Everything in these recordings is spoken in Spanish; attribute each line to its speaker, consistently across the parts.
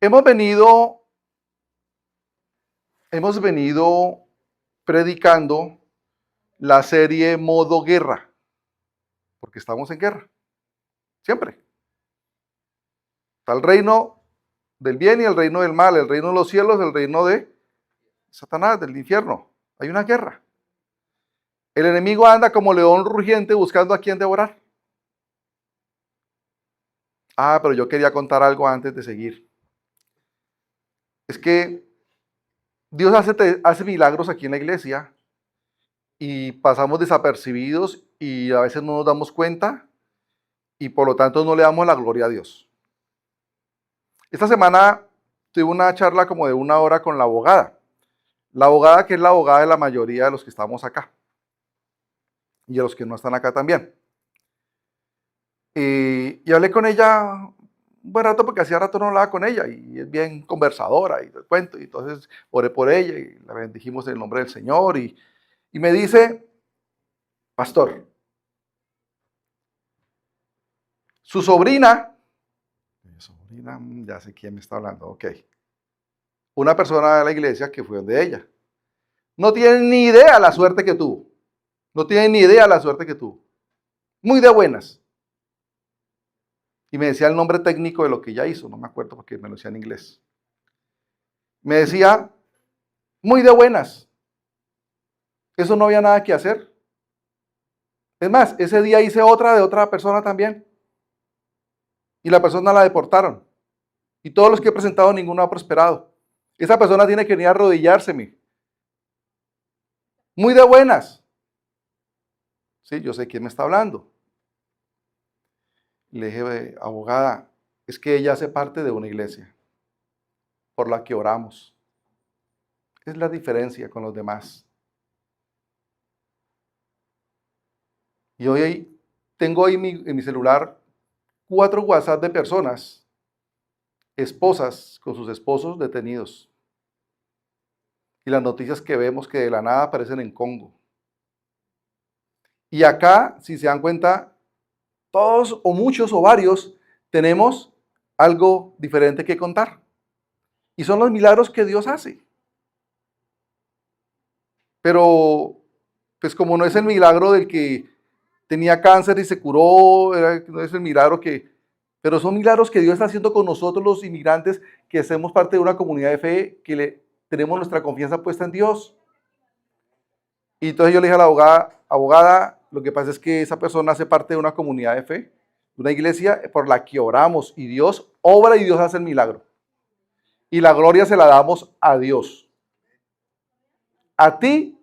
Speaker 1: Hemos venido predicando la serie Modo Guerra, porque estamos en guerra, siempre. Está el reino del bien y el reino del mal, el reino de los cielos, el reino de Satanás, del infierno. Hay una guerra. El enemigo anda como león rugiente buscando a quien devorar. Pero yo quería contar algo antes de seguir. Es que Dios hace milagros aquí en la iglesia y pasamos desapercibidos y a veces no nos damos cuenta y por lo tanto no le damos la gloria a Dios. Esta semana tuve una charla como de 1 hora con la abogada. La abogada que es la abogada de la mayoría de los que estamos acá y de los que no están acá también. Y hablé con ella un buen rato porque hacía rato no hablaba con ella y es bien conversadora y te cuento. Y entonces oré por ella y la bendijimos en el nombre del Señor y me dice, pastor, su sobrina, ya sé quién me está hablando, ok. Una persona de la iglesia que fue donde ella. No tiene ni idea la suerte que tuvo. No tiene ni idea la suerte que tuvo. Muy de buenas. Y me decía el nombre técnico de lo que ella hizo, no me acuerdo porque me lo decía en inglés. Me decía, muy de buenas. Eso no había nada que hacer. Es más, ese día hice otra de otra persona también. Y la persona la deportaron. Y todos los que he presentado, ninguno ha prosperado. Esa persona tiene que venir a arrodillárseme. Muy de buenas. Sí, yo sé quién me está hablando. Le dije, abogada, es que ella hace parte de una iglesia por la que oramos. Es la diferencia con los demás. Y hoy tengo ahí en mi celular 4 WhatsApp de personas, esposas con sus esposos detenidos. Y las noticias que vemos que de la nada aparecen en Congo. Y acá, si se dan cuenta, todos o muchos o varios tenemos algo diferente que contar. Y son los milagros que Dios hace. Pero, pues como no es el milagro del que tenía cáncer y se curó, no es el milagro pero son milagros que Dios está haciendo con nosotros los inmigrantes que hacemos parte de una comunidad de fe, que tenemos nuestra confianza puesta en Dios. Y entonces yo le dije a la abogada, lo que pasa es que esa persona hace parte de una comunidad de fe, de una iglesia por la que oramos y Dios obra y Dios hace el milagro. Y la gloria se la damos a Dios. A ti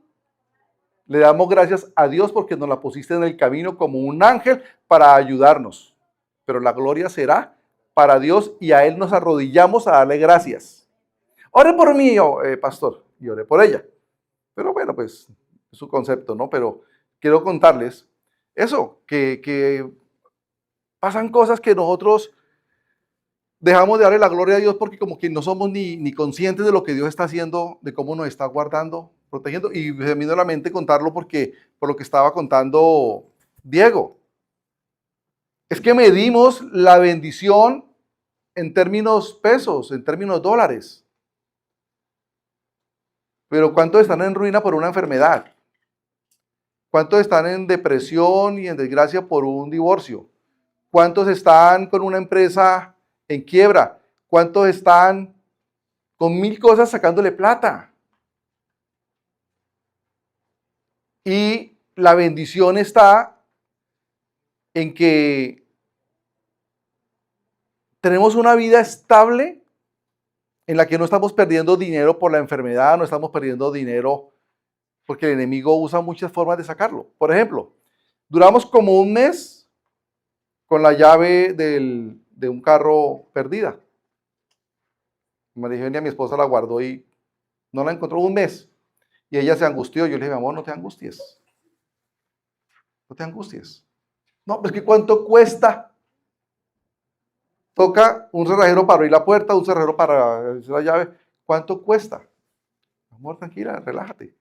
Speaker 1: le damos gracias a Dios porque nos la pusiste en el camino como un ángel para ayudarnos. Pero la gloria será para Dios y a Él nos arrodillamos a darle gracias. Ore por mí, pastor, y oré por ella. Pero bueno, pues es su concepto, ¿no? Pero quiero contarles eso, que pasan cosas que nosotros dejamos de darle la gloria a Dios porque como que no somos ni conscientes de lo que Dios está haciendo, de cómo nos está guardando, protegiendo. Y se me vino a la mente contarlo por lo que estaba contando Diego. Es que medimos la bendición en términos pesos, en términos dólares. Pero ¿cuántos están en ruina por una enfermedad? ¿Cuántos están en depresión y en desgracia por un divorcio? ¿Cuántos están con una empresa en quiebra? ¿Cuántos están con 1000 cosas sacándole plata? Y la bendición está en que tenemos una vida estable en la que no estamos perdiendo dinero por la enfermedad, no estamos perdiendo dinero porque el enemigo usa muchas formas de sacarlo. Por ejemplo, duramos como un mes con la llave de un carro perdida. María mi esposa la guardó y no la encontró un mes. Y ella se angustió. Yo le dije, amor, no te angusties. No te angusties. No, pues que ¿cuánto cuesta? Toca un cerrajero para abrir la puerta, un cerrajero para hacer la llave. ¿Cuánto cuesta? Amor, tranquila, relájate.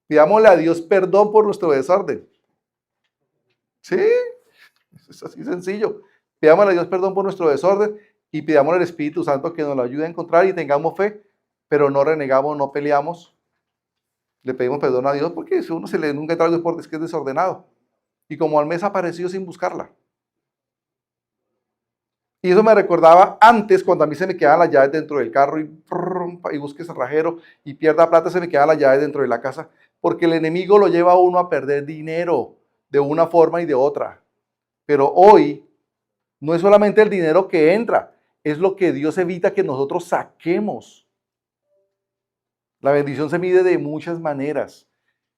Speaker 1: Pidámosle a Dios perdón por nuestro desorden. Sí, es así sencillo. Pidámosle a Dios perdón por nuestro desorden y pidamos al Espíritu Santo que nos lo ayude a encontrar y tengamos fe, pero no renegamos, no peleamos. Le pedimos perdón a Dios porque si uno se le nunca entra al deporte es que es desordenado. Y como al mes apareció sin buscarla. Y eso me recordaba antes cuando a mí se me quedaban las llaves dentro del carro y busque cerrajero y pierda plata, se me quedaban las llaves dentro de la casa. Porque el enemigo lo lleva a uno a perder dinero de una forma y de otra. Pero hoy no es solamente el dinero que entra, es lo que Dios evita que nosotros saquemos. La bendición se mide de muchas maneras.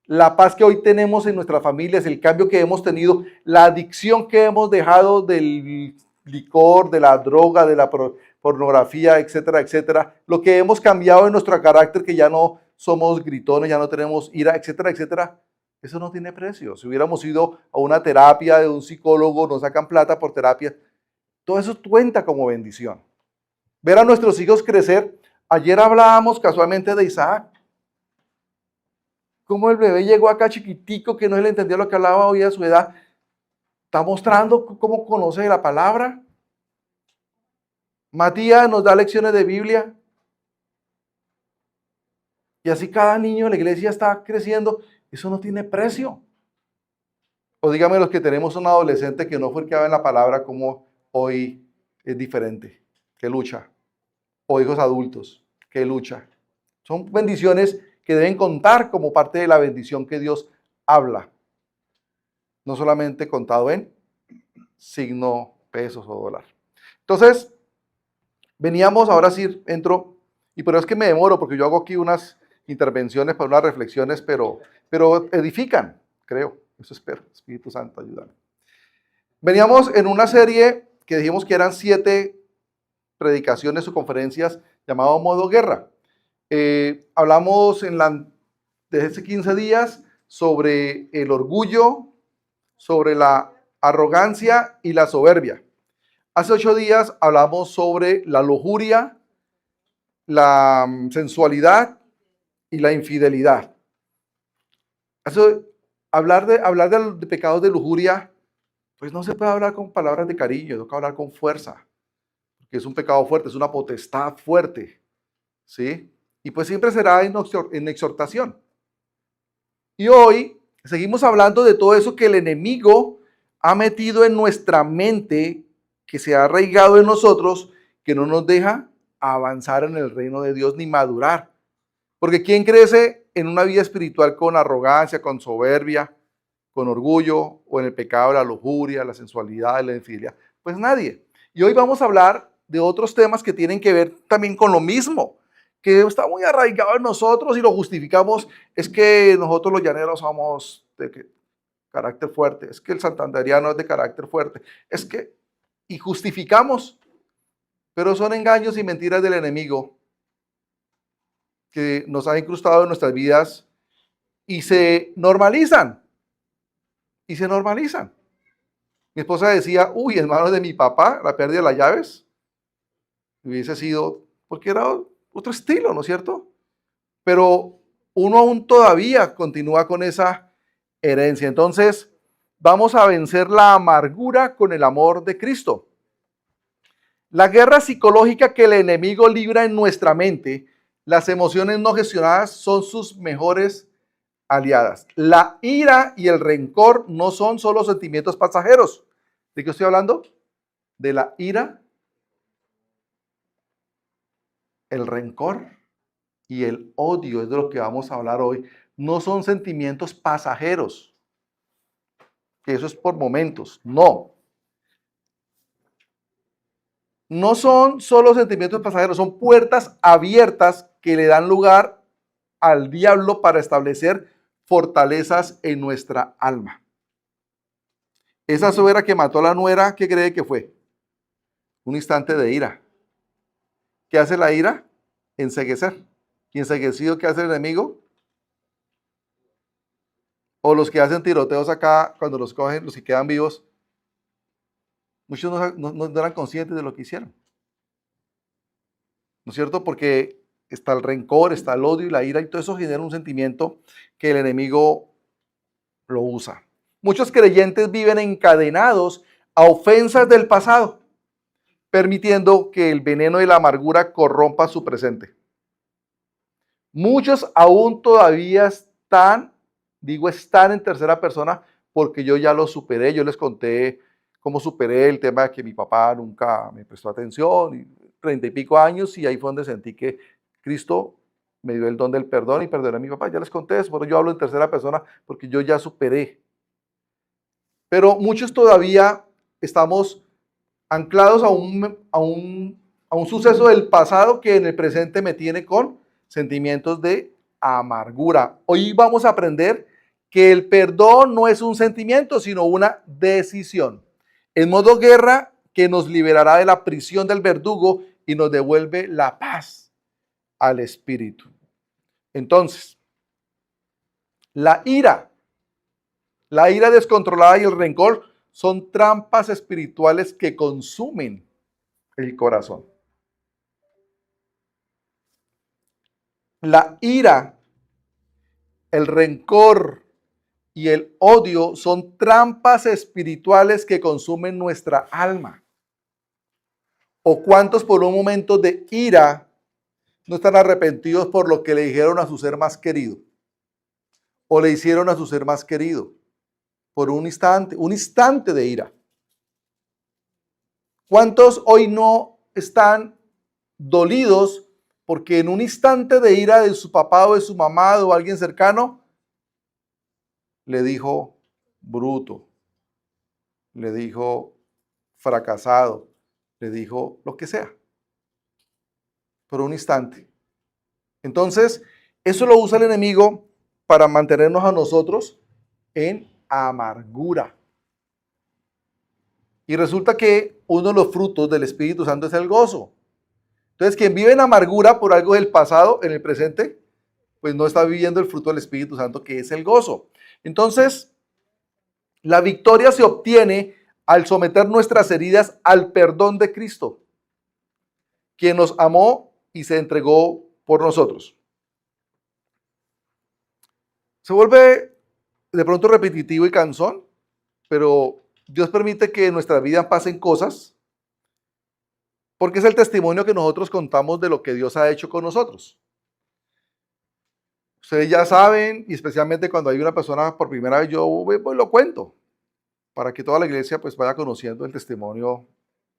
Speaker 1: La paz que hoy tenemos en nuestras familias, el cambio que hemos tenido, la adicción que hemos dejado del licor, de la droga, de la pornografía, etcétera, etcétera, lo que hemos cambiado en nuestro carácter, que ya no somos gritones, ya no tenemos ira, etcétera, etcétera, eso no tiene precio. Si hubiéramos ido a una terapia de un psicólogo, nos sacan plata por terapia, todo eso cuenta como bendición. Ver a nuestros hijos crecer. Ayer hablábamos casualmente de Isaac. Cómo el bebé llegó acá chiquitico, que no se le entendía lo que hablaba hoy a su edad. Está mostrando cómo conoce la palabra. Matías nos da lecciones de Biblia. Y así cada niño de la iglesia está creciendo. Eso no tiene precio. O dígame los que tenemos un adolescente que no fue el que habla en la palabra, como hoy es diferente, que lucha. O hijos adultos, que lucha. Son bendiciones que deben contar como parte de la bendición que Dios habla. No solamente contado en signo, pesos o dólar. Entonces, veníamos, ahora sí entro, y pero es que me demoro porque yo hago aquí unas intervenciones para unas reflexiones, pero edifican, creo. Eso espero. Espíritu Santo, ayúdame. Veníamos en una serie que dijimos que eran 7 predicaciones o conferencias llamado Modo Guerra. Hablamos desde hace 15 días sobre el orgullo, sobre la arrogancia y la soberbia. Hace 8 días hablamos sobre la lujuria, la sensualidad y la infidelidad. Hablar de pecados de lujuria, pues no se puede hablar con palabras de cariño, toca hablar con fuerza, porque es un pecado fuerte, es una potestad fuerte, ¿sí? Y pues siempre será en exhortación. Y hoy seguimos hablando de todo eso que el enemigo ha metido en nuestra mente, que se ha arraigado en nosotros, que no nos deja avanzar en el reino de Dios ni madurar. Porque ¿quién crece en una vida espiritual con arrogancia, con soberbia, con orgullo o en el pecado de la lujuria, la sensualidad, la infidelidad? Pues nadie. Y hoy vamos a hablar de otros temas que tienen que ver también con lo mismo, que está muy arraigado en nosotros y lo justificamos. Es que nosotros los llaneros somos de carácter fuerte, es que el santanderiano es de carácter fuerte, es que, y justificamos, pero son engaños y mentiras del enemigo que nos han incrustado en nuestras vidas y se normalizan, y se normalizan. Mi esposa decía, uy, en manos de mi papá, la pérdida de las llaves, hubiese sido, porque era otro estilo, ¿no es cierto? Pero uno aún todavía continúa con esa herencia. Entonces, vamos a vencer la amargura con el amor de Cristo. La guerra psicológica que el enemigo libra en nuestra mente, las emociones no gestionadas son sus mejores aliadas. La ira y el rencor no son solo sentimientos pasajeros. ¿De qué estoy hablando? De la ira, el rencor y el odio, es de lo que vamos a hablar hoy. No son sentimientos pasajeros, que eso es por momentos, no. No son solo sentimientos pasajeros, son puertas abiertas que le dan lugar al diablo para establecer fortalezas en nuestra alma. Esa suegra que mató a la nuera, ¿qué cree que fue? Un instante de ira. ¿Qué hace la ira? Enceguecer. ¿Y enceguecido qué hace el enemigo? O los que hacen tiroteos acá, cuando los cogen, los que quedan vivos, muchos no eran conscientes de lo que hicieron. ¿No es cierto? Porque está el rencor, está el odio y la ira, y todo eso genera un sentimiento que el enemigo lo usa. Muchos creyentes viven encadenados a ofensas del pasado. permitiendo que el veneno de la amargura corrompa su presente. Muchos aún todavía están en tercera persona porque yo ya lo superé. Yo les conté cómo superé el tema de que mi papá nunca me prestó atención, y 30 y pico años, y ahí fue donde sentí que Cristo me dio el don del perdón y perdoné a mi papá. Ya les conté eso, pero yo hablo en tercera persona porque yo ya superé. Pero muchos todavía estamos anclados a un suceso del pasado que en el presente me tiene con sentimientos de amargura. Hoy vamos a aprender que el perdón no es un sentimiento, sino una decisión. En modo guerra que nos liberará de la prisión del verdugo y nos devuelve la paz al espíritu. Entonces, la ira descontrolada y el rencor son trampas espirituales que consumen el corazón. La ira, el rencor y el odio son trampas espirituales que consumen nuestra alma. ¿O cuántos por un momento de ira no están arrepentidos por lo que le dijeron a su ser más querido? O le hicieron a su ser más querido por un instante de ira. ¿Cuántos hoy no están dolidos porque en un instante de ira de su papá o de su mamá o alguien cercano le dijo bruto, le dijo fracasado, le dijo lo que sea, por un instante? Entonces, eso lo usa el enemigo para mantenernos a nosotros en amargura. Y resulta que uno de los frutos del Espíritu Santo es el gozo. Entonces, quien vive en amargura por algo del pasado, en el presente, pues no está viviendo el fruto del Espíritu Santo, que es el gozo. Entonces, la victoria se obtiene al someter nuestras heridas al perdón de Cristo, quien nos amó y se entregó por nosotros. Se vuelve de pronto repetitivo y cansón, pero Dios permite que en nuestra vida pasen cosas porque es el testimonio que nosotros contamos de lo que Dios ha hecho con nosotros. Ustedes ya saben, y especialmente cuando hay una persona por primera vez, yo pues lo cuento, para que toda la iglesia pues vaya conociendo el testimonio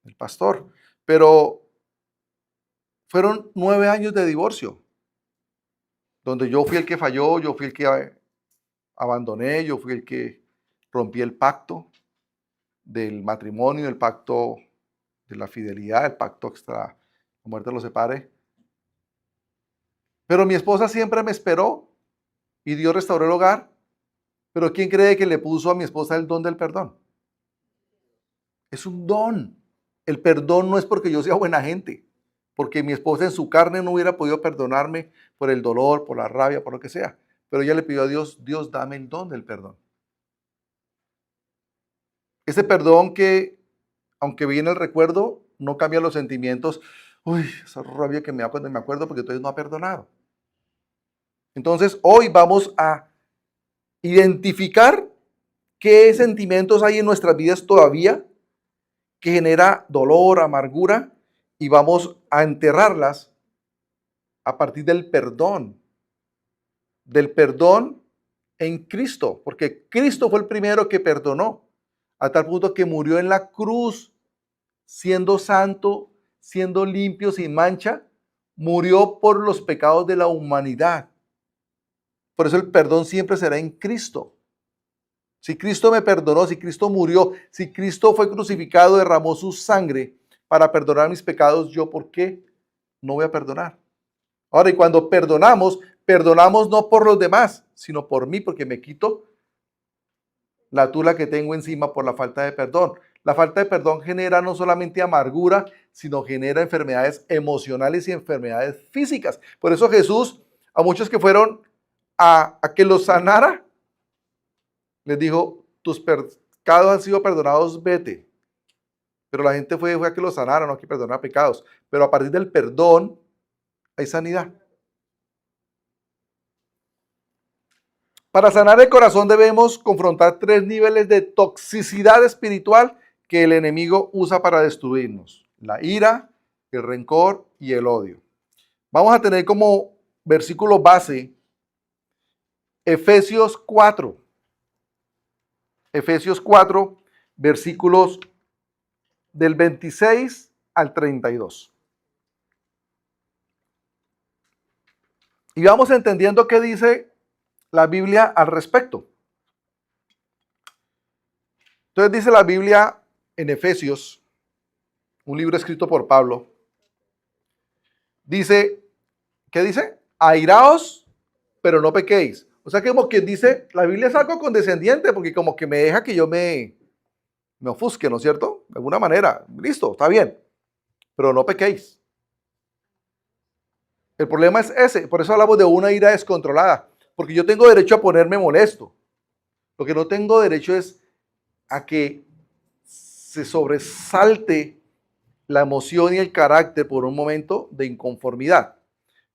Speaker 1: del pastor. Pero fueron 9 años de divorcio, donde yo fui el que falló, yo fui el que abandoné, yo fui el que rompí el pacto del matrimonio, el pacto de la fidelidad, el pacto extra la muerte los separe. Pero mi esposa siempre me esperó y Dios restauró el hogar. Pero ¿quién cree que le puso a mi esposa el don del perdón? Es un don. El perdón no es porque yo sea buena gente, porque mi esposa en su carne no hubiera podido perdonarme por el dolor, por la rabia, por lo que sea. Pero ella le pidió a Dios, Dios, dame el don del perdón. Ese perdón que, aunque viene el recuerdo, no cambia los sentimientos. Uy, esa rabia que me da cuando me acuerdo porque entonces no ha perdonado. Entonces, hoy vamos a identificar qué sentimientos hay en nuestras vidas todavía que genera dolor, amargura, y vamos a enterrarlas a partir del perdón en Cristo, porque Cristo fue el primero que perdonó, a tal punto que murió en la cruz, siendo santo, siendo limpio, sin mancha, murió por los pecados de la humanidad. Por eso el perdón siempre será en Cristo. Si Cristo me perdonó, si Cristo murió, si Cristo fue crucificado, derramó su sangre para perdonar mis pecados, ¿yo por qué no voy a perdonar? Ahora, y cuando perdonamos no por los demás, sino por mí, porque me quito la tula que tengo encima por la falta de perdón. La falta de perdón genera no solamente amargura, sino genera enfermedades emocionales y enfermedades físicas. Por eso Jesús, a muchos que fueron a que los sanara, les dijo, tus pecados han sido perdonados, vete. Pero la gente fue a que los sanara, no a que perdonara pecados. Pero a partir del perdón hay sanidad. Para sanar el corazón debemos confrontar 3 niveles de toxicidad espiritual que el enemigo usa para destruirnos. la ira, el rencor y el odio. Vamos a tener como versículo base Efesios 4. Efesios 4, versículos del 26 al 32. Y vamos entendiendo qué dice la Biblia al respecto. Entonces dice la Biblia en Efesios, un libro escrito por Pablo. Dice, ¿qué dice? Airaos, pero no pequéis. O sea, que como que dice, la Biblia es algo condescendiente, porque como que me deja que yo me ofusque, ¿no es cierto? De alguna manera. Listo, está bien. Pero no pequéis. El problema es ese. Por eso hablamos de una ira descontrolada. Porque yo tengo derecho a ponerme molesto. Lo que no tengo derecho es a que se sobresalte la emoción y el carácter por un momento de inconformidad.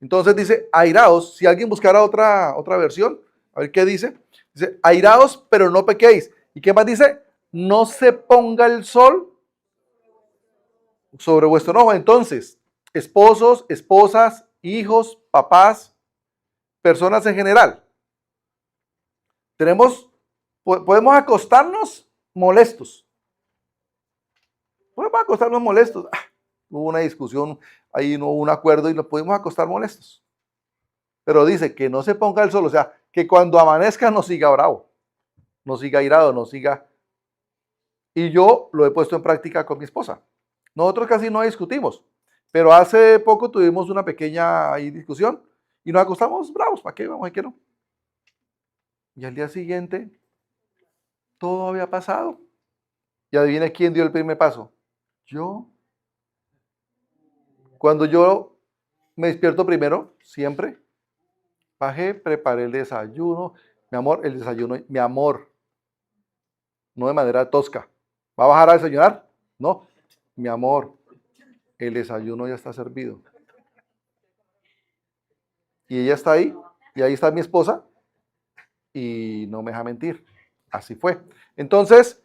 Speaker 1: Entonces dice, airaos. Si alguien buscara otra versión, a ver qué dice. Dice, airaos, pero no pequéis. ¿Y qué más dice? No se ponga el sol sobre vuestro enojo. Entonces, esposos, esposas, hijos, papás, personas en general, podemos acostarnos molestos. Podemos acostarnos molestos. Hubo una discusión, ahí no hubo un acuerdo y nos podemos acostar molestos. Pero dice que no se ponga el sol, o sea, que cuando amanezca no siga bravo, no siga irado, no siga. Y yo lo he puesto en práctica con mi esposa. Nosotros casi no discutimos, pero hace poco tuvimos una pequeña discusión y nos acostamos bravos. ¿Para qué? Vamos a que no. Y al día siguiente, todo había pasado. Y adivine quién dio el primer paso. Yo. Cuando yo me despierto primero, siempre, bajé, preparé el desayuno. Mi amor, el desayuno, mi amor. No de manera tosca. ¿Va a bajar a desayunar? No. Mi amor, el desayuno ya está servido. Y ella está ahí, y ahí está mi esposa, y no me deja mentir. Así fue. Entonces,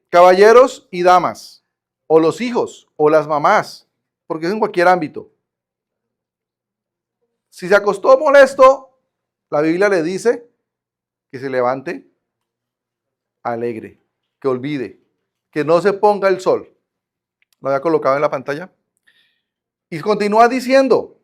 Speaker 1: caballeros y damas, o los hijos, o las mamás, porque es en cualquier ámbito. Si se acostó molesto, la Biblia le dice que se levante alegre, que olvide, que no se ponga el sol. Lo había colocado en la pantalla. Y continúa diciendo,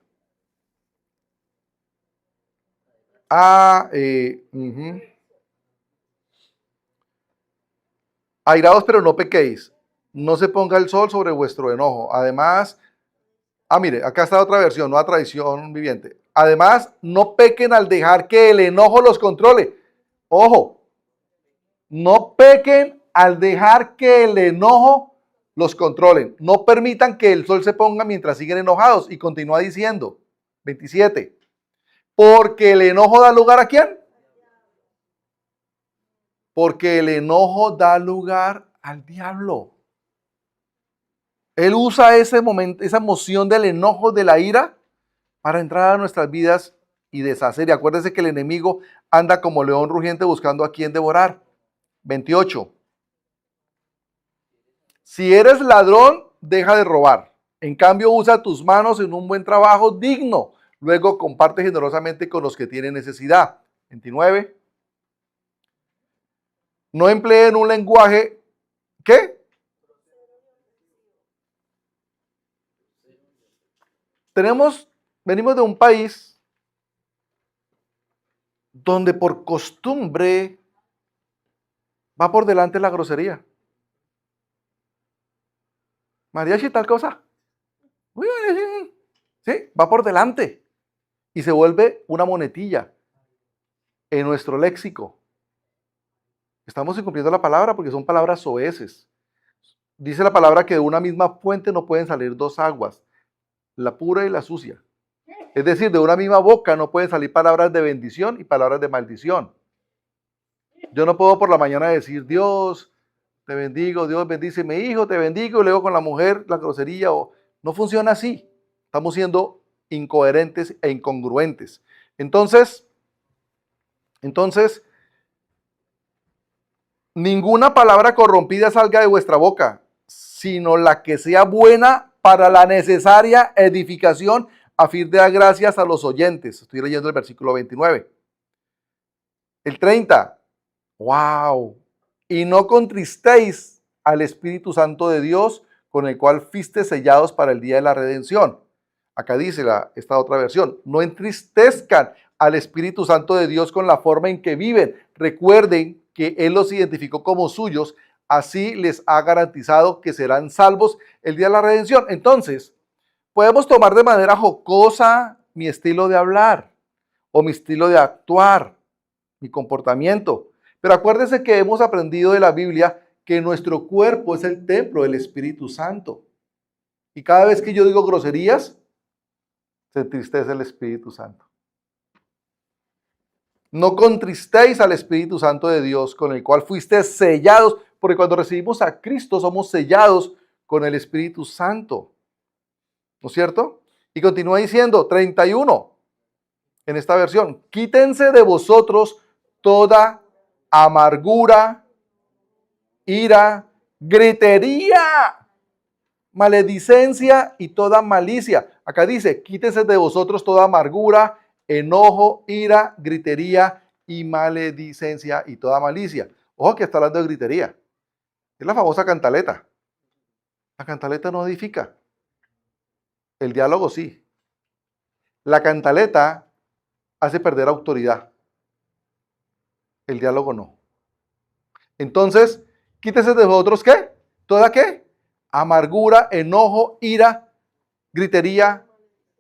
Speaker 1: airaos, pero no pequéis. No se ponga el sol sobre vuestro enojo. Además, mire, acá está otra versión, nueva tradición viviente. Además, no pequen al dejar que el enojo los controle. Ojo, no pequen al dejar que el enojo los controlen. No permitan que el sol se ponga mientras siguen enojados. Y continúa diciendo, 27. Porque el enojo da lugar ¿a quién? Porque el enojo da lugar al diablo. Él usa ese momento, esa emoción del enojo, de la ira, para entrar a nuestras vidas y deshacer. Y acuérdense que el enemigo anda como león rugiente buscando a quien devorar. 28. Si eres ladrón, deja de robar. En cambio, usa tus manos en un buen trabajo digno. Luego comparte generosamente con los que tienen necesidad. 29. No empleen un lenguaje, ¿qué? Venimos de un país donde por costumbre va por delante la grosería. Mariachi, tal cosa. Sí, va por delante. Y se vuelve una monetilla en nuestro léxico. Estamos incumpliendo la palabra porque son palabras soeces. Dice la palabra que de una misma fuente no pueden salir dos aguas, la pura y la sucia. Es decir, de una misma boca no pueden salir palabras de bendición y palabras de maldición. Yo no puedo por la mañana decir, Dios, te bendigo, Dios bendice mi hijo, te bendigo, y luego con la mujer la grosería. No funciona así. Estamos siendo incoherentes e incongruentes. Entonces, ninguna palabra corrompida salga de vuestra boca, sino la que sea buena para la necesaria edificación a fin de dar gracias a los oyentes. Estoy leyendo el versículo 29. El 30. ¡Wow! Y no contristéis al Espíritu Santo de Dios, con el cual fuiste sellados para el día de la redención. Acá dice esta otra versión, no entristezcan al Espíritu Santo de Dios con la forma en que viven. Recuerden que Él los identificó como suyos, así les ha garantizado que serán salvos el día de la redención. Entonces, podemos tomar de manera jocosa mi estilo de hablar o mi estilo de actuar, mi comportamiento. Pero acuérdense que hemos aprendido de la Biblia que nuestro cuerpo es el templo del Espíritu Santo. Y cada vez que yo digo groserías, se entristece el Espíritu Santo. No contristéis al Espíritu Santo de Dios, con el cual fuiste sellados, porque cuando recibimos a Cristo somos sellados con el Espíritu Santo. ¿No es cierto? Y continúa diciendo, 31, en esta versión, quítense de vosotros toda amargura, ira, gritería, maledicencia y toda malicia. Acá dice, quítese de vosotros toda amargura, enojo, ira, gritería y maledicencia y toda malicia. Ojo que está hablando de gritería. Es la famosa cantaleta. La cantaleta no edifica. El diálogo sí. La cantaleta hace perder autoridad. El diálogo no. Entonces, quítese de vosotros ¿qué? ¿Toda qué? Amargura, enojo, ira, gritería,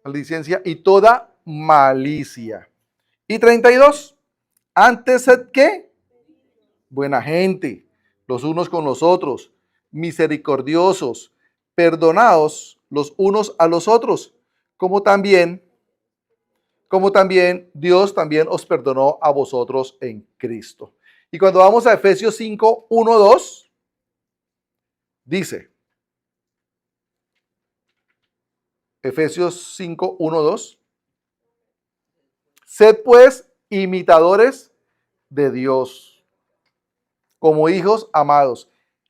Speaker 1: maledicencia y toda malicia. Y 32. Antes sed ¿qué? Buena gente, los unos con los otros, misericordiosos, perdonados los unos a los otros, como también Dios también os perdonó a vosotros en Cristo. Y cuando vamos a Efesios 5, 1, 2, dice, Efesios 5, 1, 2, sed pues imitadores de Dios, como hijos amados,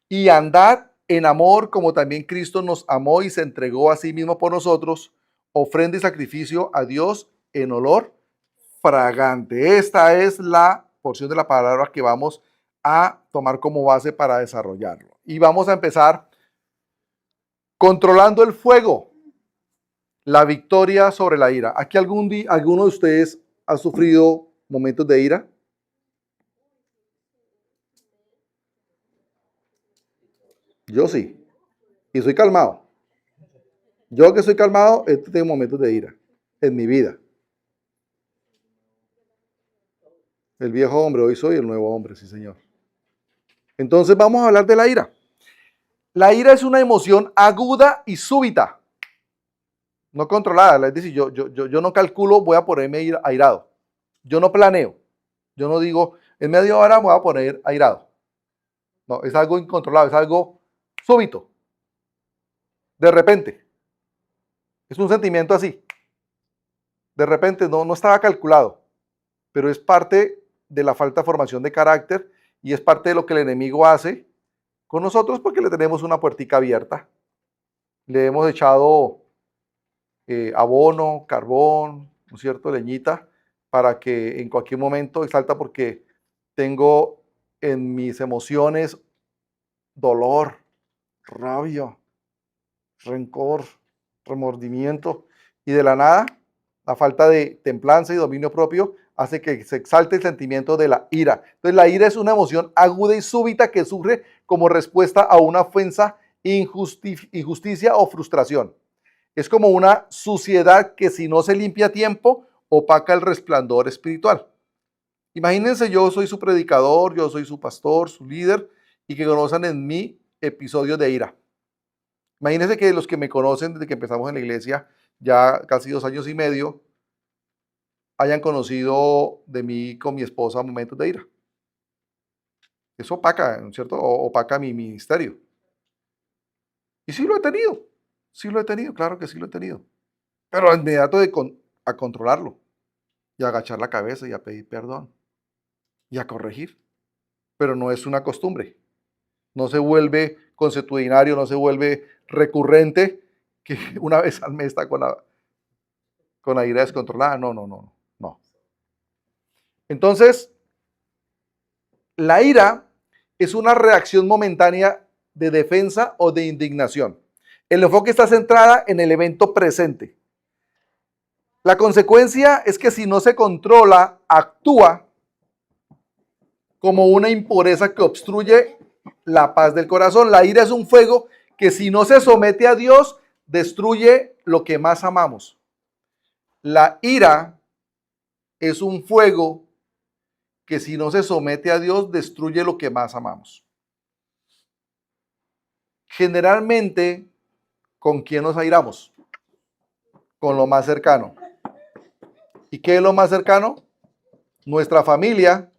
Speaker 1: y andad en amor como también Cristo nos amó y se entregó a sí mismo por nosotros, ofrenda y sacrificio a Dios en olor fragante. Esta es la porción de la palabra que vamos a tomar como base para desarrollarlo. Y vamos a empezar controlando el fuego, la victoria sobre la ira. ¿Aquí alguno de ustedes ha sufrido momentos de ira? Yo sí. Y soy calmado. Yo que soy calmado, tengo momentos de ira en mi vida. El viejo hombre, hoy soy el nuevo hombre, sí señor. Entonces vamos a hablar de la ira. La ira es una emoción aguda y súbita, no controlada. Es decir, yo no calculo, voy a ponerme airado. Yo no planeo. Yo no digo, en media hora me voy a poner airado. No, es algo incontrolable, es algo súbito. De repente. Es un sentimiento así. De repente no estaba calculado, pero es parte de la falta de formación de carácter y es parte de lo que el enemigo hace con nosotros porque le tenemos una puertica abierta. Le hemos echado abono, carbón, ¿no es cierto?, leñita, para que en cualquier momento exalta porque tengo en mis emociones dolor, rabia, rencor, remordimiento y de la nada la falta de templanza y dominio propio hace que se exalte el sentimiento de la ira. Entonces la ira es una emoción aguda y súbita que surge como respuesta a una ofensa, injusticia o frustración. Es como una suciedad que si no se limpia a tiempo, opaca el resplandor espiritual. Imagínense, yo soy su predicador, yo soy su pastor, su líder, y que conozcan en mí episodios de ira. Imagínense que los que me conocen desde que empezamos en la iglesia, ya casi 2 años y medio, hayan conocido de mí con mi esposa momentos de ira. Eso opaca, ¿no es cierto? Opaca mi ministerio. Y sí lo he tenido, claro que sí lo he tenido. Pero inmediato a controlarlo y a agachar la cabeza y a pedir perdón y a corregir. Pero no es una costumbre. No se vuelve consuetudinario, no se vuelve recurrente, que una vez al mes está con la ira descontrolada. No, no, no, no. Entonces, la ira es una reacción momentánea de defensa o de indignación. El enfoque está centrada en el evento presente. La consecuencia es que si no se controla, actúa como una impureza que obstruye la paz del corazón. La ira es un fuego que si no se somete a Dios, destruye lo que más amamos. La ira es un fuego que si no se somete a Dios, destruye lo que más amamos. Generalmente, ¿con quién nos airamos? Con lo más cercano. ¿Y qué es lo más cercano? Nuestra familia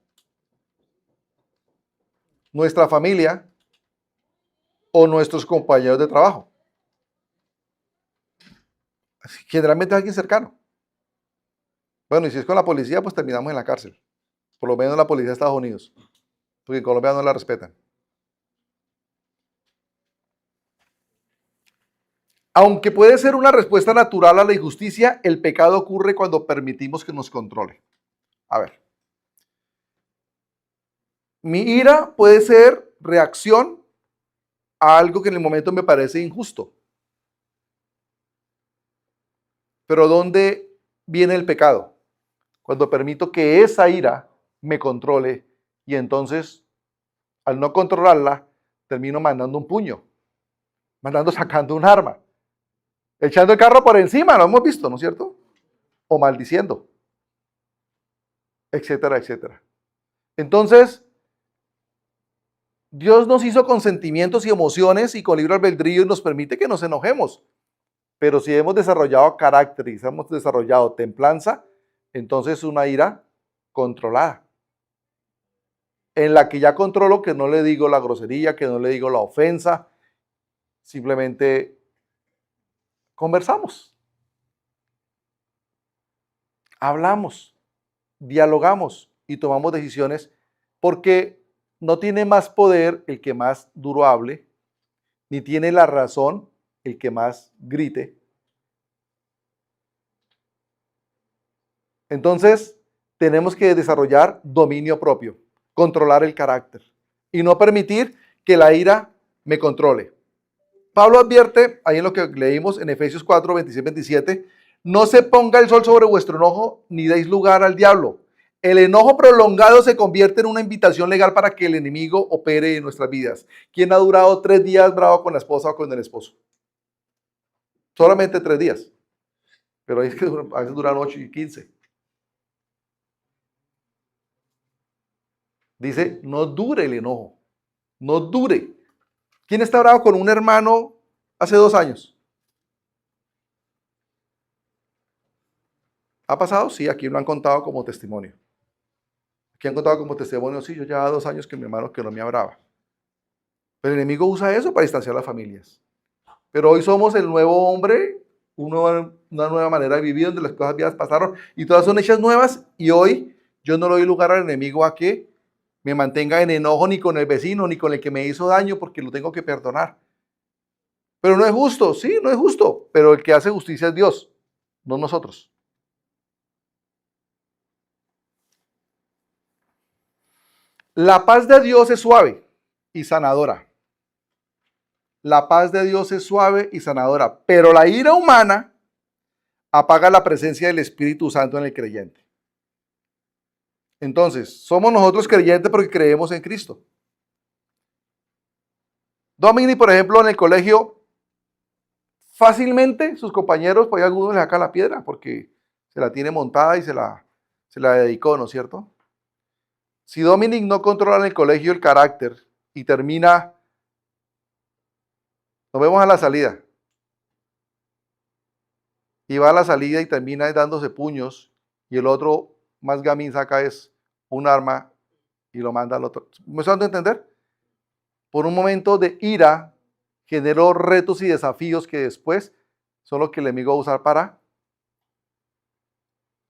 Speaker 1: o nuestros compañeros de trabajo. Generalmente es alguien cercano. Bueno, y si es con la policía, pues terminamos en la cárcel. Por lo menos la policía de Estados Unidos. Porque en Colombia no la respetan. Aunque puede ser una respuesta natural a la injusticia, el pecado ocurre cuando permitimos que nos controle. A ver. Mi ira puede ser reacción a algo que en el momento me parece injusto. Pero ¿dónde viene el pecado? Cuando permito que esa ira me controle y entonces, al no controlarla, termino mandando un puño, sacando un arma, echando el carro por encima, lo hemos visto, ¿no es cierto? O maldiciendo, etcétera, etcétera. Entonces, Dios nos hizo con sentimientos y emociones y con libre albedrío y nos permite que nos enojemos. Pero si hemos desarrollado carácter y si hemos desarrollado templanza, entonces una ira controlada. En la que ya controlo que no le digo la grosería, que no le digo la ofensa, simplemente conversamos, hablamos, dialogamos y tomamos decisiones porque no tiene más poder el que más duro hable, ni tiene la razón el que más grite. Entonces, tenemos que desarrollar dominio propio, controlar el carácter y no permitir que la ira me controle. Pablo advierte, ahí en lo que leímos en Efesios 4, 26, 27, no se ponga el sol sobre vuestro enojo ni deis lugar al diablo. El enojo prolongado se convierte en una invitación legal para que el enemigo opere en nuestras vidas. ¿Quién ha durado 3 días bravo con la esposa o con el esposo? Solamente 3 días. Pero es que a veces duran 8 y 15. Dice, no dure el enojo. No dure. ¿Quién está bravo con un hermano hace 2 años? ¿Ha pasado? Sí, aquí lo han contado como testimonio. Aquí han contado como testimonio, sí, yo llevaba 2 años que mi hermano que no me hablaba. Pero el enemigo usa eso para distanciar a las familias. Pero hoy somos el nuevo hombre, una nueva manera de vivir, donde las cosas viejas pasaron y todas son hechas nuevas. Y hoy yo no le doy lugar al enemigo a que me mantenga en enojo ni con el vecino, ni con el que me hizo daño, porque lo tengo que perdonar. Pero no es justo, sí, no es justo. Pero el que hace justicia es Dios, no nosotros. La paz de Dios es suave y sanadora. La paz de Dios es suave y sanadora, pero la ira humana apaga la presencia del Espíritu Santo en el creyente. Entonces, somos nosotros creyentes porque creemos en Cristo. Domini, por ejemplo, en el colegio, fácilmente sus compañeros, pues algunos le sacan la piedra porque se la tiene montada y se la dedicó, ¿no es cierto? Si Dominic no controla en el colegio el carácter y termina, nos vemos a la salida, y va a la salida y termina dándose puños, y el otro más gamín saca es un arma y lo manda al otro. ¿Me están dando a entender? Por un momento de ira generó retos y desafíos que después son los que el enemigo va a usar para.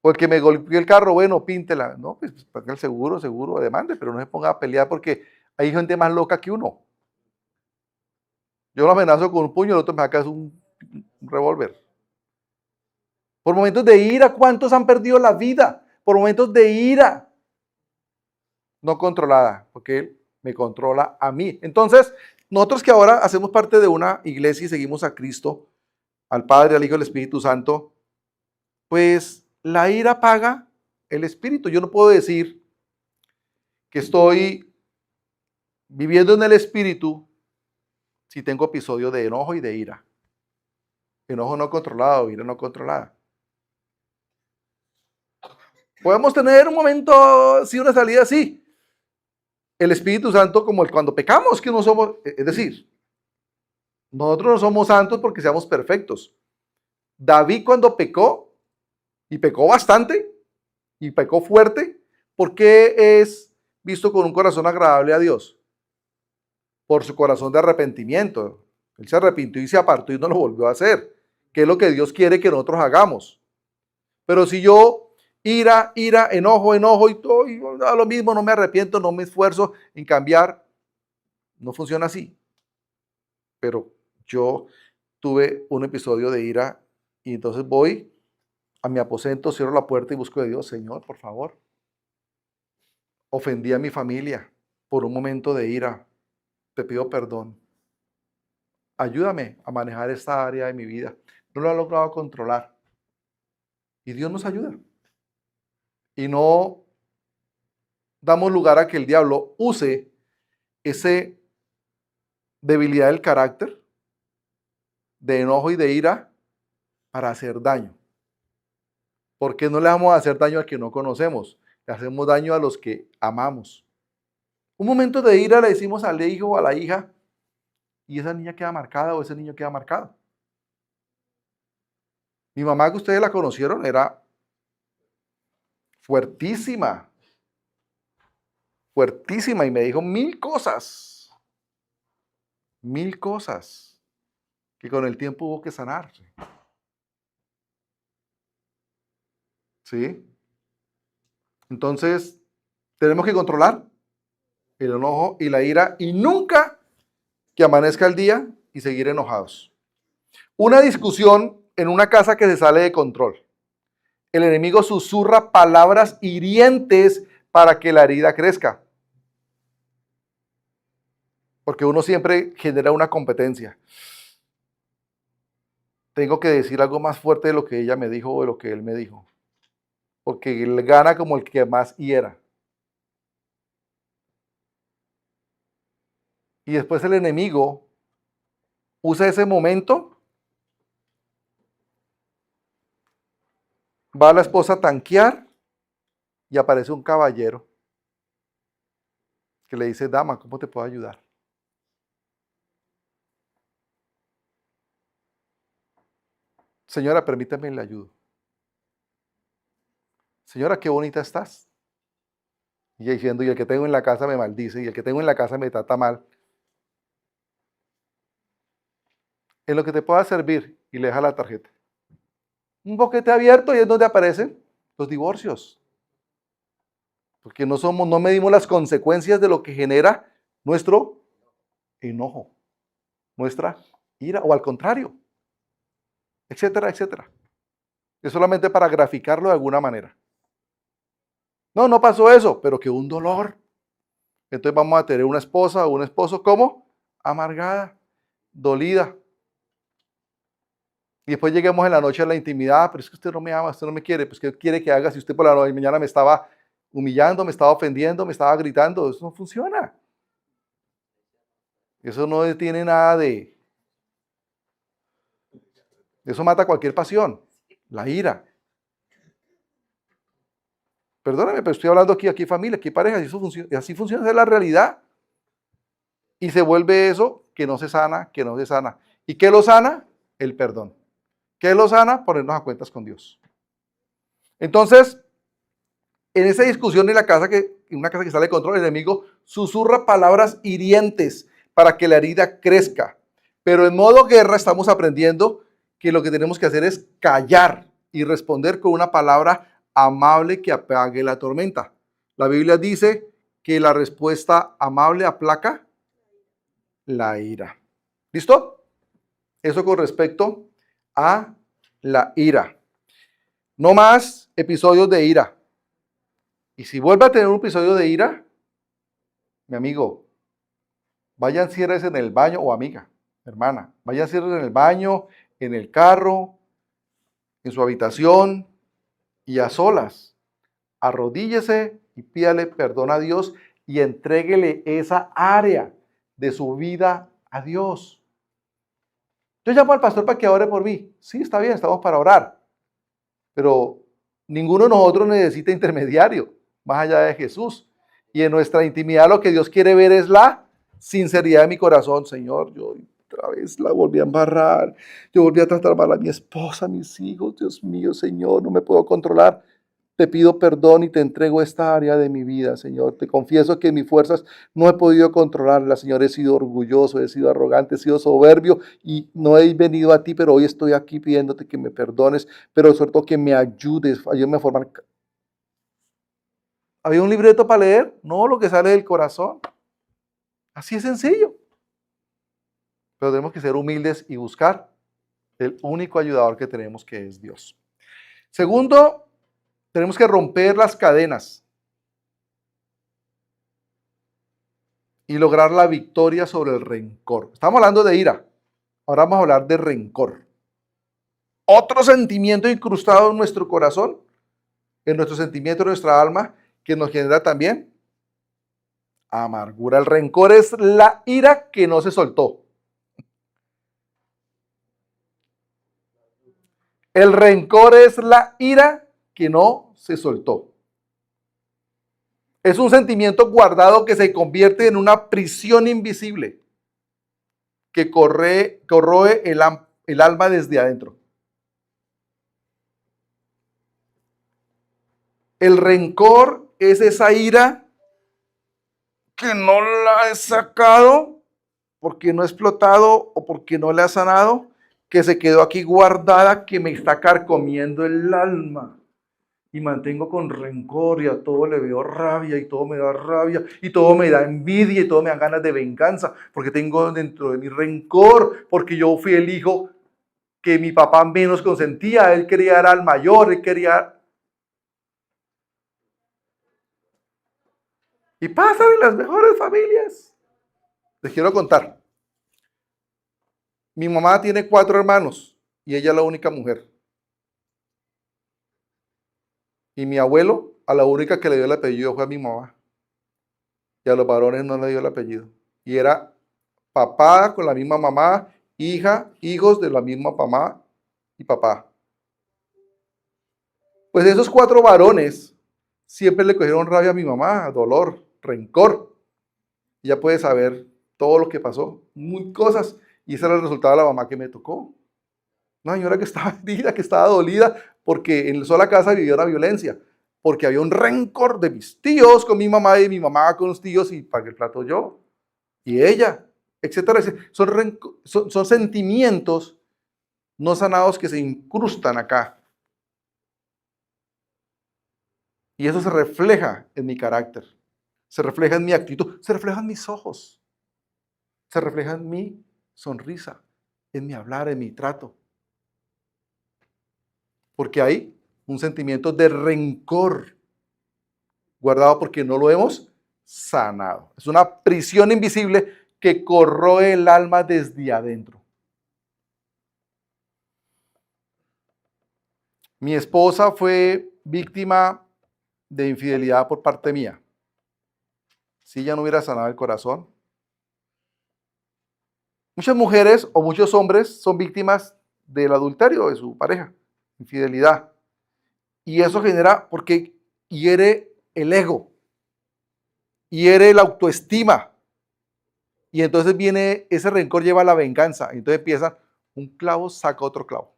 Speaker 1: O el que me golpeó el carro, bueno, píntela. No, pues paga el seguro, demande, pero no se ponga a pelear porque hay gente más loca que uno. Yo lo amenazo con un puño, el otro me saca un revólver. Por momentos de ira, ¿cuántos han perdido la vida? Por momentos de ira no controlada, porque Él me controla a mí. Entonces, nosotros que ahora hacemos parte de una iglesia y seguimos a Cristo, al Padre, al Hijo y al Espíritu Santo, pues la ira apaga el Espíritu. Yo no puedo decir que estoy viviendo en el Espíritu si tengo episodios de enojo y de ira. Enojo no controlado, ira no controlada. Podemos tener un momento, sí, una salida, sí. El Espíritu Santo, como cuando pecamos, que no somos, es decir, nosotros no somos santos porque seamos perfectos. David cuando pecó, y pecó bastante, y pecó fuerte, ¿por qué es visto con un corazón agradable a Dios? Por su corazón de arrepentimiento. Él se arrepintió y se apartó y no lo volvió a hacer, que es lo que Dios quiere que nosotros hagamos. Pero si yo ira, enojo y todo, y a lo mismo, no me arrepiento, no me esfuerzo en cambiar, no funciona así. Pero yo tuve un episodio de ira y entonces voy a mi aposento, cierro la puerta y busco de Dios, Señor, por favor. Ofendí a mi familia por un momento de ira. Te pido perdón. Ayúdame a manejar esta área de mi vida. No lo he logrado controlar. Y Dios nos ayuda. Y no damos lugar a que el diablo use esa debilidad del carácter, de enojo y de ira, para hacer daño. Porque no le vamos a hacer daño al que no conocemos, le hacemos daño a los que amamos. Un momento de ira le decimos al hijo o a la hija y esa niña queda marcada o ese niño queda marcado. Mi mamá, que ustedes la conocieron, era fuertísima, fuertísima y me dijo mil cosas que con el tiempo hubo que sanar. ¿Sí? Entonces, tenemos que controlar el enojo y la ira y nunca que amanezca el día y seguir enojados. Una discusión en una casa que se sale de control. El enemigo susurra palabras hirientes para que la herida crezca. Porque uno siempre genera una competencia. Tengo que decir algo más fuerte de lo que ella me dijo o de lo que él me dijo. Porque él gana como el que más hiera. Y después el enemigo usa ese momento, va a la esposa a tanquear y aparece un caballero que le dice, dama, ¿cómo te puedo ayudar? Señora, permítame, le ayudo. Señora, qué bonita estás. Y ella diciendo, y el que tengo en la casa me maldice, y el que tengo en la casa me trata mal. En lo que te pueda servir, y le deja la tarjeta. Un boquete abierto y es donde aparecen los divorcios. Porque no medimos las consecuencias de lo que genera nuestro enojo, nuestra ira, o al contrario, etcétera, etcétera. Es solamente para graficarlo de alguna manera. No, no pasó eso, pero que un dolor. Entonces vamos a tener una esposa o un esposo, ¿cómo? Amargada, dolida. Y después lleguemos en la noche a la intimidad, pero es que usted no me ama, usted no me quiere, pues ¿qué quiere que haga si usted por la mañana me estaba humillando, me estaba ofendiendo, me estaba gritando? Eso no funciona. Eso no tiene nada de... Eso mata cualquier pasión, la ira. Perdóname, pero estoy hablando aquí familia, aquí pareja, y así funciona, esa es la realidad. Y se vuelve eso que no se sana, que no se sana. ¿Y qué lo sana? El perdón. ¿Qué lo sana? Ponernos a cuentas con Dios. Entonces, en esa discusión en una casa que sale de control, el enemigo susurra palabras hirientes para que la herida crezca. Pero en modo guerra estamos aprendiendo que lo que tenemos que hacer es callar y responder con una palabra amable que apague la tormenta. La Biblia dice que la respuesta amable aplaca la ira. ¿Listo? Eso con respecto a la ira. No más episodios de ira. Y si vuelve a tener un episodio de ira, mi amigo, vaya, enciérrese en el baño, o amiga, hermana, vaya, enciérrese en el baño, en el carro, en su habitación y a solas. Arrodíllese y pídale perdón a Dios y entréguele esa área de su vida a Dios. Yo llamo al pastor para que ore por mí. Sí, está bien, estamos para orar. Pero ninguno de nosotros necesita intermediario, más allá de Jesús. Y en nuestra intimidad lo que Dios quiere ver es la sinceridad de mi corazón. Señor, yo otra vez la volví a embarrar. Yo volví a tratar mal a mi esposa, a mis hijos. Dios mío, Señor, no me puedo controlar. Te pido perdón y te entrego esta área de mi vida, Señor. Te confieso que en mis fuerzas no he podido controlarla, Señor. He sido orgulloso, he sido arrogante, he sido soberbio y no he venido a ti, pero hoy estoy aquí pidiéndote que me perdones, pero sobre todo que me ayudes, ayúdame a formar. ¿Había un libreto para leer? No, lo que sale del corazón. Así es sencillo. Pero tenemos que ser humildes y buscar el único ayudador que tenemos, que es Dios. Segundo, tenemos que romper las cadenas y lograr la victoria sobre el rencor. Estamos hablando de ira. Ahora vamos a hablar de rencor. Otro sentimiento incrustado en nuestro corazón, en nuestro sentimiento, en nuestra alma, que nos genera también amargura. El rencor es la ira que no se soltó. El rencor es la ira que no se soltó. Es un sentimiento guardado que se convierte en una prisión invisible que corroe el alma desde adentro. El rencor es esa ira que no la he sacado porque no he explotado o porque no la he sanado, que se quedó aquí guardada, que me está carcomiendo el alma. Y mantengo con rencor y a todo le veo rabia y todo me da rabia y todo me da envidia y todo me da ganas de venganza porque tengo dentro de mi rencor, porque yo fui el hijo que mi papá menos consentía. Él quería dar al mayor, él quería... Y pasan en las mejores familias. Les quiero contar. Mi mamá tiene 4 hermanos y ella es la única mujer. Y mi abuelo, a la única que le dio el apellido fue a mi mamá. Y a los varones no le dio el apellido. Y era papá con la misma mamá, hija, hijos de la misma mamá y papá. Pues esos 4 varones siempre le cogieron rabia a mi mamá, dolor, rencor. Ella puede saber todo lo que pasó, muy cosas. Y ese era el resultado de la mamá que me tocó. Una señora que estaba herida, que estaba dolida, porque en sola casa vivía una violencia. Porque había un rencor de mis tíos con mi mamá y mi mamá con los tíos y pagué el plato yo. Y ella, etcétera. Son sentimientos no sanados que se incrustan acá. Y eso se refleja en mi carácter, se refleja en mi actitud, se refleja en mis ojos, se refleja en mi sonrisa, en mi hablar, en mi trato. Porque hay un sentimiento de rencor guardado porque no lo hemos sanado. Es una prisión invisible que corroe el alma desde adentro. Mi esposa fue víctima de infidelidad por parte mía. Si ella no hubiera sanado el corazón. Muchas mujeres o muchos hombres son víctimas del adulterio de su pareja, infidelidad. Y eso genera, porque hiere el ego, hiere la autoestima. Y entonces viene, ese rencor lleva a la venganza. Y entonces empieza, un clavo saca otro clavo.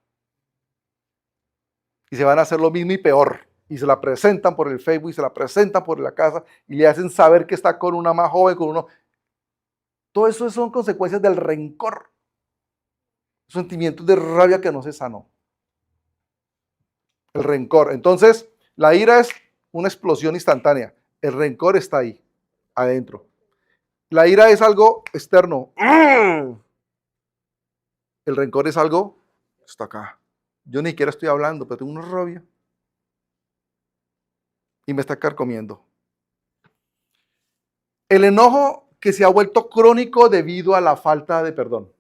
Speaker 1: Y se van a hacer lo mismo y peor. Y se la presentan por el Facebook, y se la presentan por la casa, y le hacen saber que está con una más joven, con uno. Todo eso son consecuencias del rencor. Sentimientos de rabia que no se sanó. El rencor. Entonces, la ira es una explosión instantánea. El rencor está ahí, adentro. La ira es algo externo. El rencor es algo, está acá. Yo ni siquiera estoy hablando, pero tengo una rabia. Y me está carcomiendo. El enojo que se ha vuelto crónico debido a la falta de perdón.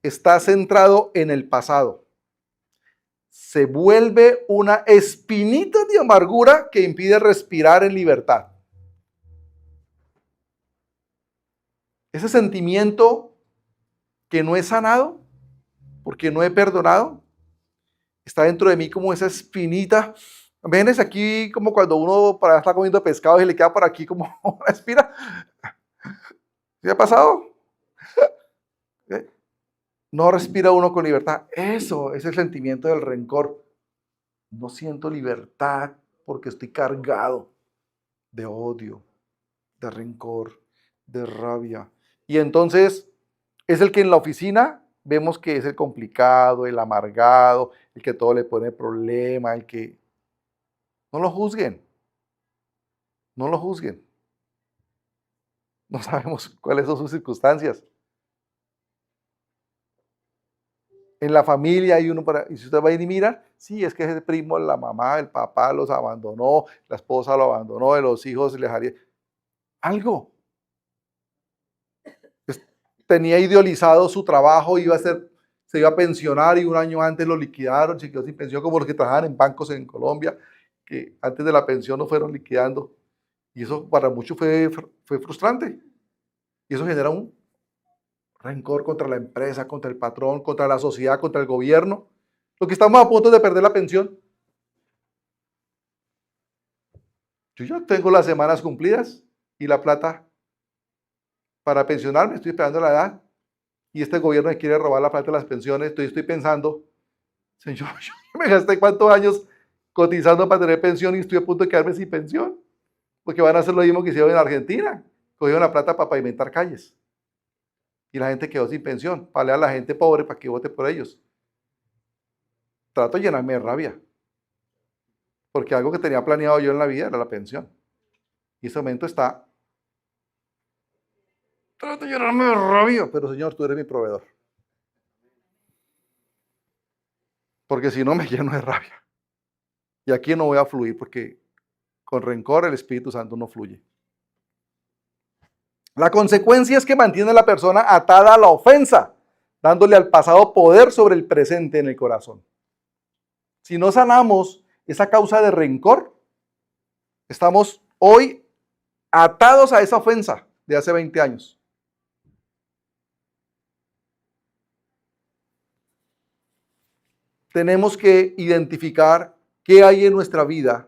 Speaker 1: Está centrado en el pasado. Se vuelve una espinita de amargura que impide respirar en libertad. Ese sentimiento que no he sanado, porque no he perdonado, está dentro de mí como esa espinita. ¿Ves aquí como cuando uno para está comiendo pescado y le queda por aquí como una espina? ¿Sí ha pasado? ¿Eh? No respira uno con libertad. Eso es el sentimiento del rencor. No siento libertad porque estoy cargado de odio, de rencor, de rabia. Y entonces es el que en la oficina vemos que es el complicado, el amargado, el que todo le pone problema, el que... No lo juzguen, no lo juzguen. No sabemos cuáles son sus circunstancias. En la familia hay uno para... Y si usted va a ir y mira, sí, es que ese primo, la mamá, el papá los abandonó, la esposa lo abandonó, de los hijos les haría... Algo. Tenía idealizado su trabajo, se iba a pensionar y un año antes lo liquidaron, se quedó sin pensión como los que trabajan en bancos en Colombia, que antes de la pensión lo fueron liquidando. Y eso para muchos fue frustrante. Y eso genera un rencor contra la empresa, contra el patrón, contra la sociedad, contra el gobierno. Lo que estamos a punto de perder la pensión. Yo ya tengo las semanas cumplidas y la plata para pensionarme, estoy esperando la edad. Y este gobierno me quiere robar la plata de las pensiones. Estoy pensando, señor, yo me gasté cuántos años cotizando para tener pensión y estoy a punto de quedarme sin pensión. Porque van a hacer lo mismo que hicieron en Argentina. Cogieron la plata para pavimentar calles. Y la gente quedó sin pensión. Para a la gente pobre para que vote por ellos. Trato de llenarme de rabia. Porque algo que tenía planeado yo en la vida era la pensión. Y ese momento está... Trato de llenarme de rabia. Pero señor, tú eres mi proveedor. Porque si no me lleno de rabia. Y aquí no voy a fluir porque con rencor el Espíritu Santo no fluye. La consecuencia es que mantiene a la persona atada a la ofensa, dándole al pasado poder sobre el presente en el corazón. Si no sanamos esa causa de rencor, estamos hoy atados a esa ofensa de hace 20 años. Tenemos que identificar qué hay en nuestra vida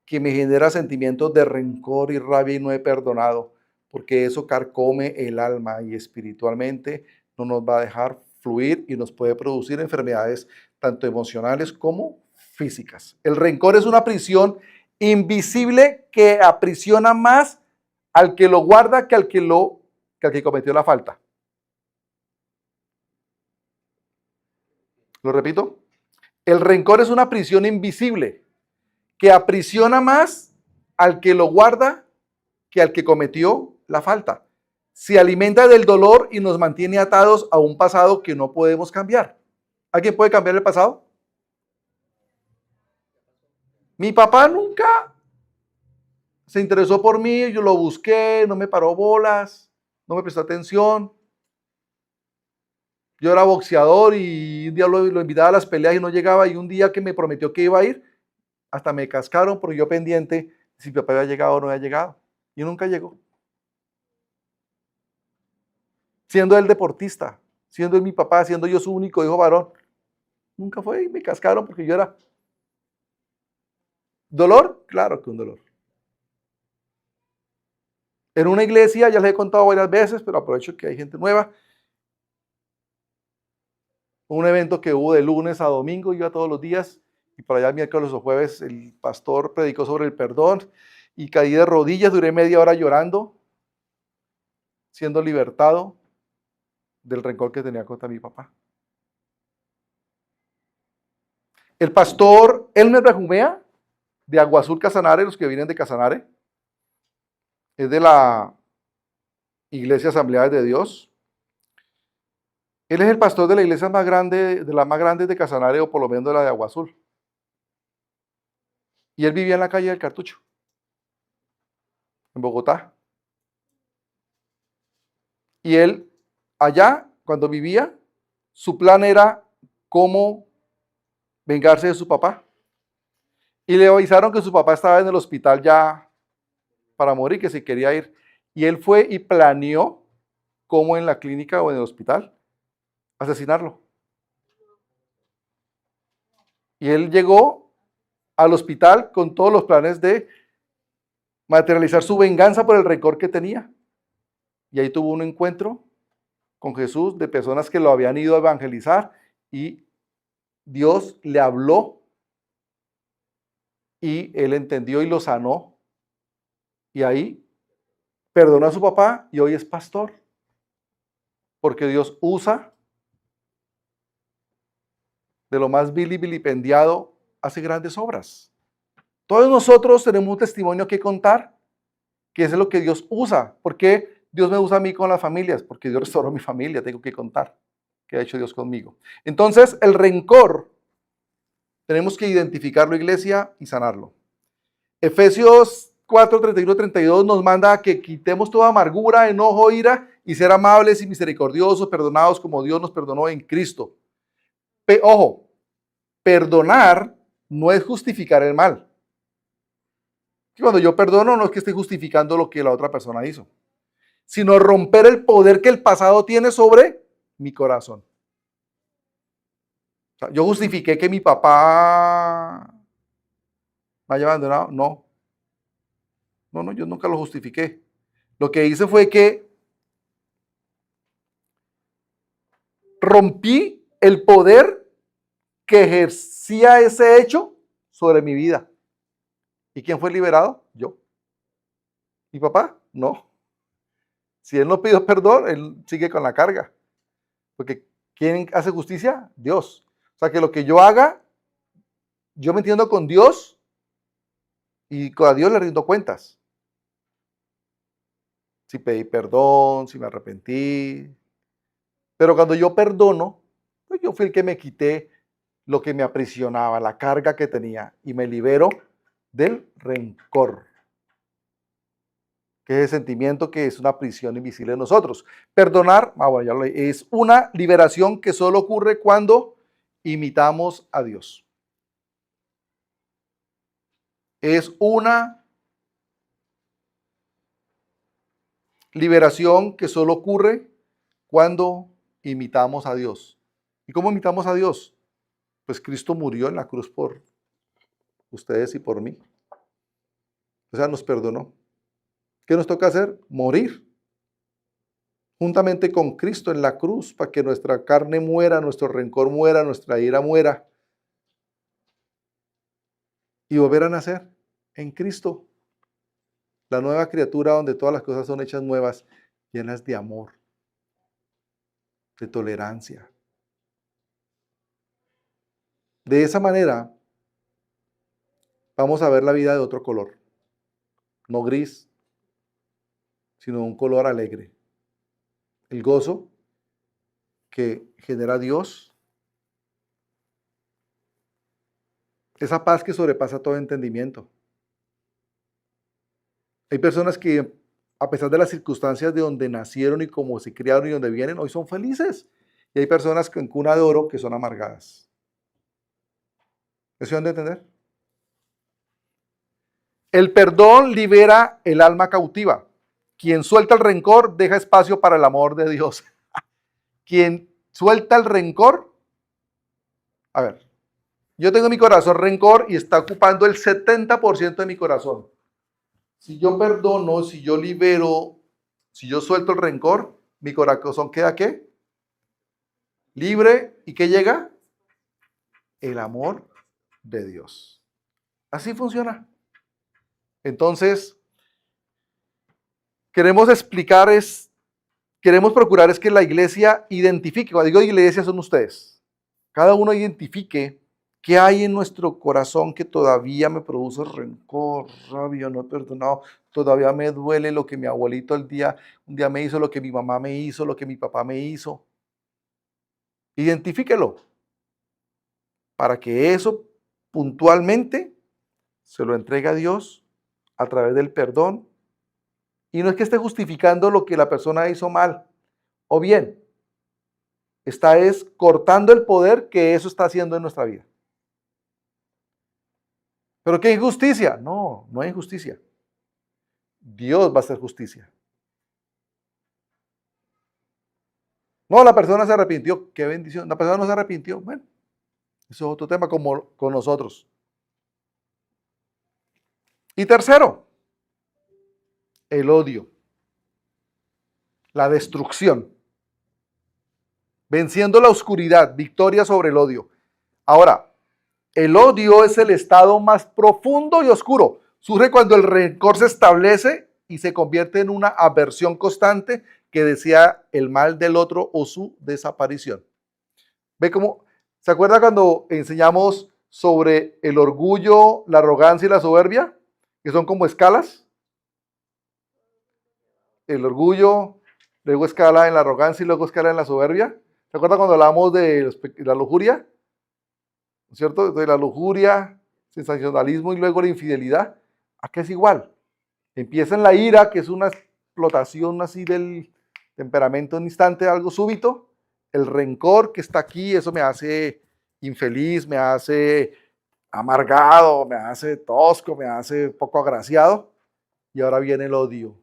Speaker 1: que me genera sentimientos de rencor y rabia y no he perdonado, porque eso carcome el alma y espiritualmente no nos va a dejar fluir y nos puede producir enfermedades tanto emocionales como físicas. El rencor es una prisión invisible que aprisiona más al que lo guarda que al que cometió la falta. Lo repito. El rencor es una prisión invisible que aprisiona más al que lo guarda que al que cometió la falta. Se alimenta del dolor y nos mantiene atados a un pasado que no podemos cambiar. ¿Alguien puede cambiar el pasado? Mi papá nunca se interesó por mí, yo lo busqué, no me paró bolas, no me prestó atención. Yo era boxeador y un día lo invitaba a las peleas y no llegaba, y un día que me prometió que iba a ir, hasta me cascaron porque yo pendiente si mi papá había llegado o no había llegado. Y nunca llegó. Siendo él deportista, siendo él mi papá, siendo yo su único hijo varón. Nunca fue y me cascaron porque yo era... ¿Dolor? Claro que un dolor. En una iglesia, ya les he contado varias veces, pero aprovecho que hay gente nueva. Un evento que hubo de lunes a domingo, iba todos los días, y por allá miércoles o jueves el pastor predicó sobre el perdón, y caí de rodillas, duré media hora llorando, siendo libertado del rencor que tenía contra mi papá. El pastor Elmer Benjumea, de Agua Azul Casanare, los que vienen de Casanare, es de la Iglesia Asamblea de Dios. Él es el pastor de la iglesia más grande, de las más grandes de Casanare, o por lo menos de la de Agua Azul. Y él vivía en la calle del Cartucho, en Bogotá. Y él, allá, cuando vivía, su plan era cómo vengarse de su papá. Y le avisaron que su papá estaba en el hospital ya para morir, que se quería ir. Y él fue y planeó cómo en la clínica o en el hospital asesinarlo. Y él llegó al hospital con todos los planes de materializar su venganza por el rencor que tenía. Y ahí tuvo un encuentro con Jesús de personas que lo habían ido a evangelizar y Dios le habló y él entendió y lo sanó. Y ahí perdonó a su papá y hoy es pastor. Porque Dios usa de lo más vil y vilipendiado, hace grandes obras. Todos nosotros tenemos un testimonio que contar, que es lo que Dios usa. ¿Por qué Dios me usa a mí con las familias? Porque Dios restauró mi familia, tengo que contar qué ha hecho Dios conmigo. Entonces, el rencor, tenemos que identificarlo, iglesia, y sanarlo. Efesios 4, 31, 32 nos manda a que quitemos toda amargura, enojo, ira, y ser amables y misericordiosos, perdonados como Dios nos perdonó en Cristo. Ojo, perdonar no es justificar el mal. Cuando yo perdono no es que esté justificando lo que la otra persona hizo, sino romper el poder que el pasado tiene sobre mi corazón. O sea, yo justifiqué que mi papá me haya abandonado. No, yo nunca lo justifiqué. Lo que hice fue que rompí el poder que ejercía ese hecho sobre mi vida. ¿Y quién fue liberado? Yo. ¿Mi papá? No. Si él no pidió perdón, él sigue con la carga. Porque ¿quién hace justicia? Dios. O sea, que lo que yo haga, yo me entiendo con Dios y a Dios le rindo cuentas. Si pedí perdón, si me arrepentí. Pero cuando yo perdono, pues yo fui el que me quité lo que me aprisionaba, la carga que tenía, y me libero del rencor, que es el sentimiento que es una prisión invisible en nosotros. Perdonar, bueno, ya lo leí, es una liberación que solo ocurre cuando imitamos a Dios. Es una liberación que solo ocurre cuando imitamos a Dios. ¿Y cómo imitamos a Dios? Pues Cristo murió en la cruz por ustedes y por mí. O sea, nos perdonó. ¿Qué nos toca hacer? Morir juntamente con Cristo en la cruz para que nuestra carne muera, nuestro rencor muera, nuestra ira muera y volver a nacer en Cristo, la nueva criatura donde todas las cosas son hechas nuevas, llenas de amor, de tolerancia. De esa manera vamos a ver la vida de otro color, no gris, sino un color alegre. El gozo que genera Dios, esa paz que sobrepasa todo entendimiento. Hay personas que, a pesar de las circunstancias de donde nacieron y cómo se criaron y donde vienen, hoy son felices. Y hay personas en cuna de oro que son amargadas. ¿Eso han de entender? El perdón libera el alma cautiva. Quien suelta el rencor deja espacio para el amor de Dios. Quien suelta el rencor, a ver, yo tengo en mi corazón rencor y está ocupando el 70% de mi corazón. Si yo perdono, si yo libero, si yo suelto el rencor, mi corazón queda ¿qué? Libre. ¿Y qué llega? El amor de Dios. Así funciona. Entonces, queremos procurar que la iglesia identifique, cuando digo iglesia son ustedes, cada uno identifique ¿Qué hay en nuestro corazón que todavía me produce rencor, rabia, no he perdonado? Todavía me duele lo que mi abuelito un día me hizo, lo que mi mamá me hizo, lo que mi papá me hizo. Identifíquelo para que eso puntualmente se lo entregue a Dios a través del perdón. Y no es que esté justificando lo que la persona hizo mal o bien, está es cortando el poder que eso está haciendo en nuestra vida. ¿Pero qué injusticia? No, no hay injusticia. Dios va a hacer justicia. No, la persona se arrepintió. Qué bendición. La persona no se arrepintió. Bueno, eso es otro tema como con nosotros. Y tercero, el odio, la destrucción. Venciendo la oscuridad, victoria sobre el odio. Ahora, el odio es el estado más profundo y oscuro. Surge cuando el rencor se establece y se convierte en una aversión constante que desea el mal del otro o su desaparición. ¿Ve cómo? ¿Se acuerda cuando enseñamos sobre el orgullo, la arrogancia y la soberbia? Que son como escalas. El orgullo, luego escala en la arrogancia y luego escala en la soberbia. ¿Se acuerda cuando hablamos de la lujuria? ¿Cierto? De la lujuria, sensacionalismo y luego la infidelidad. Acá es igual. Empieza en la ira, que es una explotación así del temperamento en un instante, algo súbito. El rencor que está aquí, eso me hace infeliz, me hace amargado, me hace tosco, me hace poco agraciado. Y ahora viene el odio,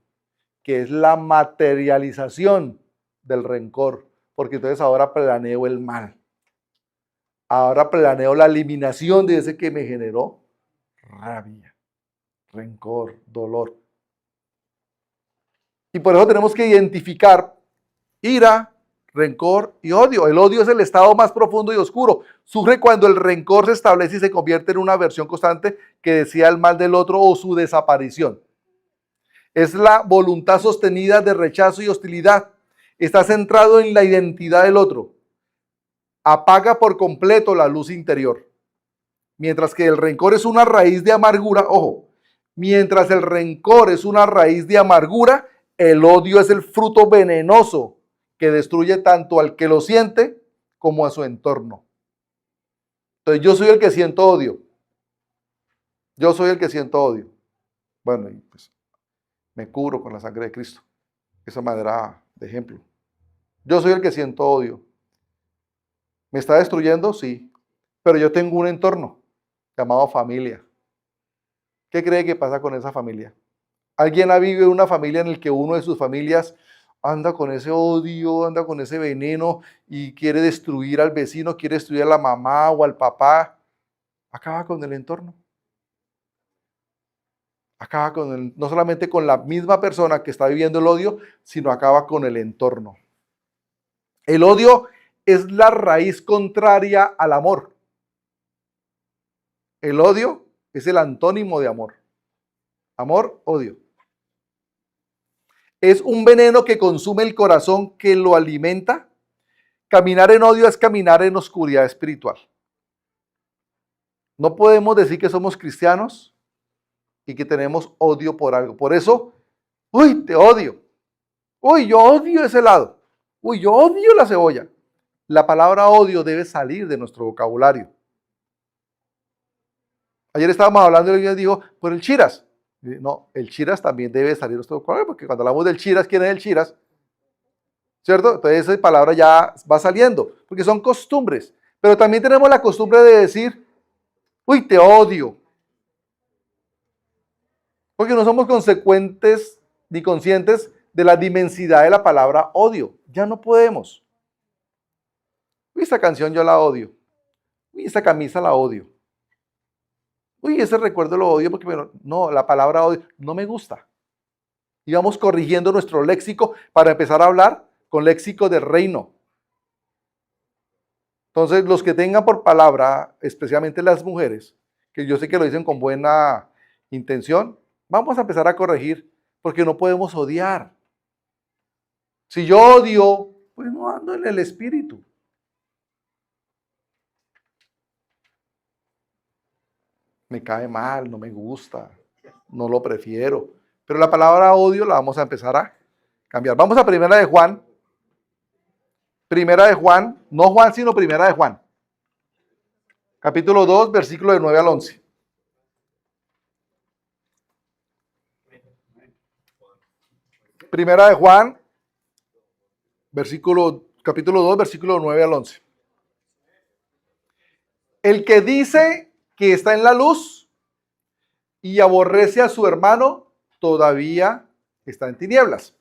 Speaker 1: que es la materialización del rencor, porque entonces ahora planeo el mal. Ahora planeo la eliminación de ese que me generó rabia, rencor, dolor. Y por eso tenemos que identificar ira, rencor y odio. El odio es el estado más profundo y oscuro. Surge cuando el rencor se establece y se convierte en una aversión constante que desea el mal del otro o su desaparición. Es la voluntad sostenida de rechazo y hostilidad. Está centrado en la identidad del otro. Apaga por completo la luz interior. Mientras que el rencor es una raíz de amargura, ojo, mientras el rencor es una raíz de amargura, el odio es el fruto venenoso que destruye tanto al que lo siente como a su entorno. Entonces yo soy el que siento odio. Yo soy el que siento odio. Bueno, y pues me cubro con la sangre de Cristo. Esa manera de ejemplo. Yo soy el que siento odio. ¿Me está destruyendo? Sí. Pero yo tengo un entorno llamado familia. ¿Qué cree que pasa con esa familia? ¿Alguien ha vivido en una familia en la que uno de sus familias anda con ese odio, anda con ese veneno y quiere destruir al vecino, quiere destruir a la mamá o al papá? Acaba con el entorno. Acaba no solamente con la misma persona que está viviendo el odio, sino acaba con el entorno. El odio es la raíz contraria al amor. El odio es el antónimo de amor. Amor, odio. Es un veneno que consume el corazón, que lo alimenta. Caminar en odio es caminar en oscuridad espiritual. No podemos decir que somos cristianos y que tenemos odio por algo. Por eso, uy, te odio. Uy, yo odio ese helado. Uy, yo odio la cebolla. La palabra odio debe salir de nuestro vocabulario. Ayer estábamos hablando y alguien dijo, por el chiras. No, el chiras también debe salir de nuestro vocabulario, porque cuando hablamos del chiras, ¿quién es el chiras? ¿Cierto? Entonces esa palabra ya va saliendo, porque son costumbres. Pero también tenemos la costumbre de decir, uy, te odio. Porque no somos consecuentes ni conscientes de la dimensidad de la palabra odio. Ya no podemos. Uy, esta canción yo la odio. Uy, esta camisa la odio. Uy, ese recuerdo lo odio porque, bueno, no, la palabra odio no me gusta. Y vamos corrigiendo nuestro léxico para empezar a hablar con léxico del reino. Entonces, los que tengan por palabra, especialmente las mujeres, que yo sé que lo dicen con buena intención, vamos a empezar a corregir porque no podemos odiar. Si yo odio, pues no ando en el espíritu. me cae mal, no me gusta, no lo prefiero. Pero la palabra odio la vamos a empezar a cambiar. Vamos a Primera de Juan. Primera de Juan, no Juan, sino Primera de Juan. Capítulo 2, versículo de 9 al 11. Primera de Juan, capítulo 2, versículo 9 al 11. El que dice que está en la luz y aborrece a su hermano, todavía está en tinieblas.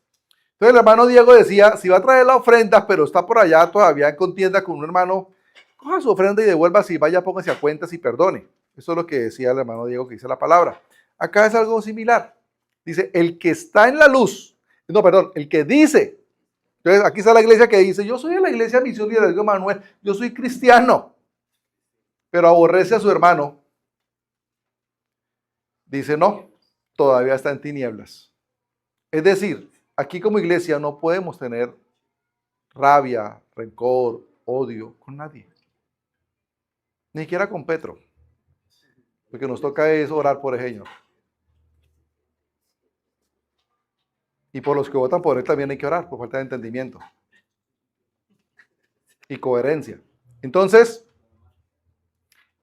Speaker 1: Entonces el hermano Diego decía, si va a traer la ofrenda, pero está por allá todavía en contienda con un hermano, coja su ofrenda y devuelva, si vaya, póngase a cuentas y perdone. Eso es lo que decía el hermano Diego, que dice la palabra. Acá es algo similar. Dice, el que está en la luz, no, perdón, el que dice. Entonces aquí está la iglesia que dice, yo soy de la iglesia Misión Liderazgo Manuel, yo soy cristiano, pero aborrece a su hermano. Dice, no, todavía está en tinieblas. Es decir, aquí como iglesia no podemos tener rabia, rencor, odio con nadie. Ni siquiera con Petro. Lo que nos toca es orar por el Señor. Y por los que votan por él también hay que orar, por falta de entendimiento y coherencia. Entonces,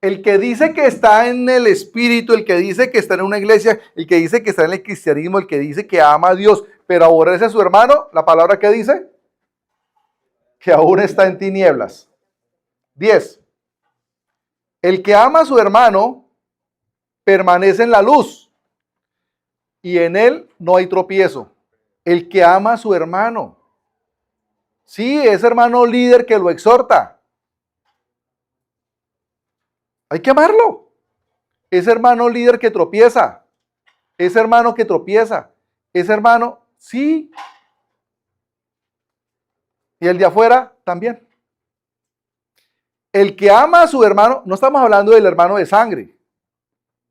Speaker 1: el que dice que está en el Espíritu, el que dice que está en una iglesia, el que dice que está en el cristianismo, el que dice que ama a Dios, pero aborrece a su hermano, la palabra que dice, que aún está en tinieblas. 10. El que ama a su hermano permanece en la luz y en él no hay tropiezo. El que ama a su hermano. Sí, es hermano líder que lo exhorta. Hay que amarlo. Es hermano líder que tropieza. Es hermano que tropieza. Es hermano, sí. Y el de afuera también. El que ama a su hermano, no estamos hablando del hermano de sangre.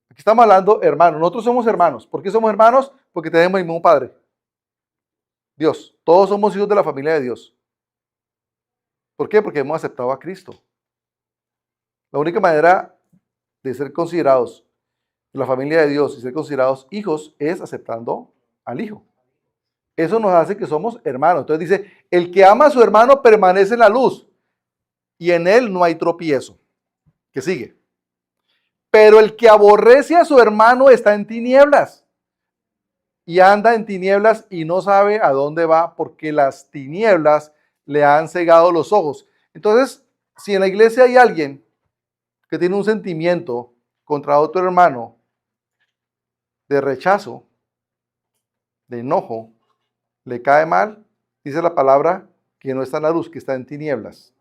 Speaker 1: Aquí estamos hablando hermanos. Nosotros somos hermanos. ¿Por qué somos hermanos? Porque tenemos el mismo Padre. Dios. Todos somos hijos de la familia de Dios. ¿Por qué? Porque hemos aceptado a Cristo. La única manera de ser considerados en la familia de Dios y ser considerados hijos es aceptando al Hijo. Eso nos hace que somos hermanos. Entonces dice, el que ama a su hermano permanece en la luz y en él no hay tropiezo. ¿Qué sigue? Pero el que aborrece a su hermano está en tinieblas y anda en tinieblas y no sabe a dónde va porque las tinieblas le han cegado los ojos. Entonces, si en la iglesia hay alguien que tiene un sentimiento contra otro hermano de rechazo, de enojo, le cae mal, dice la palabra que no está en la luz, que está en tinieblas.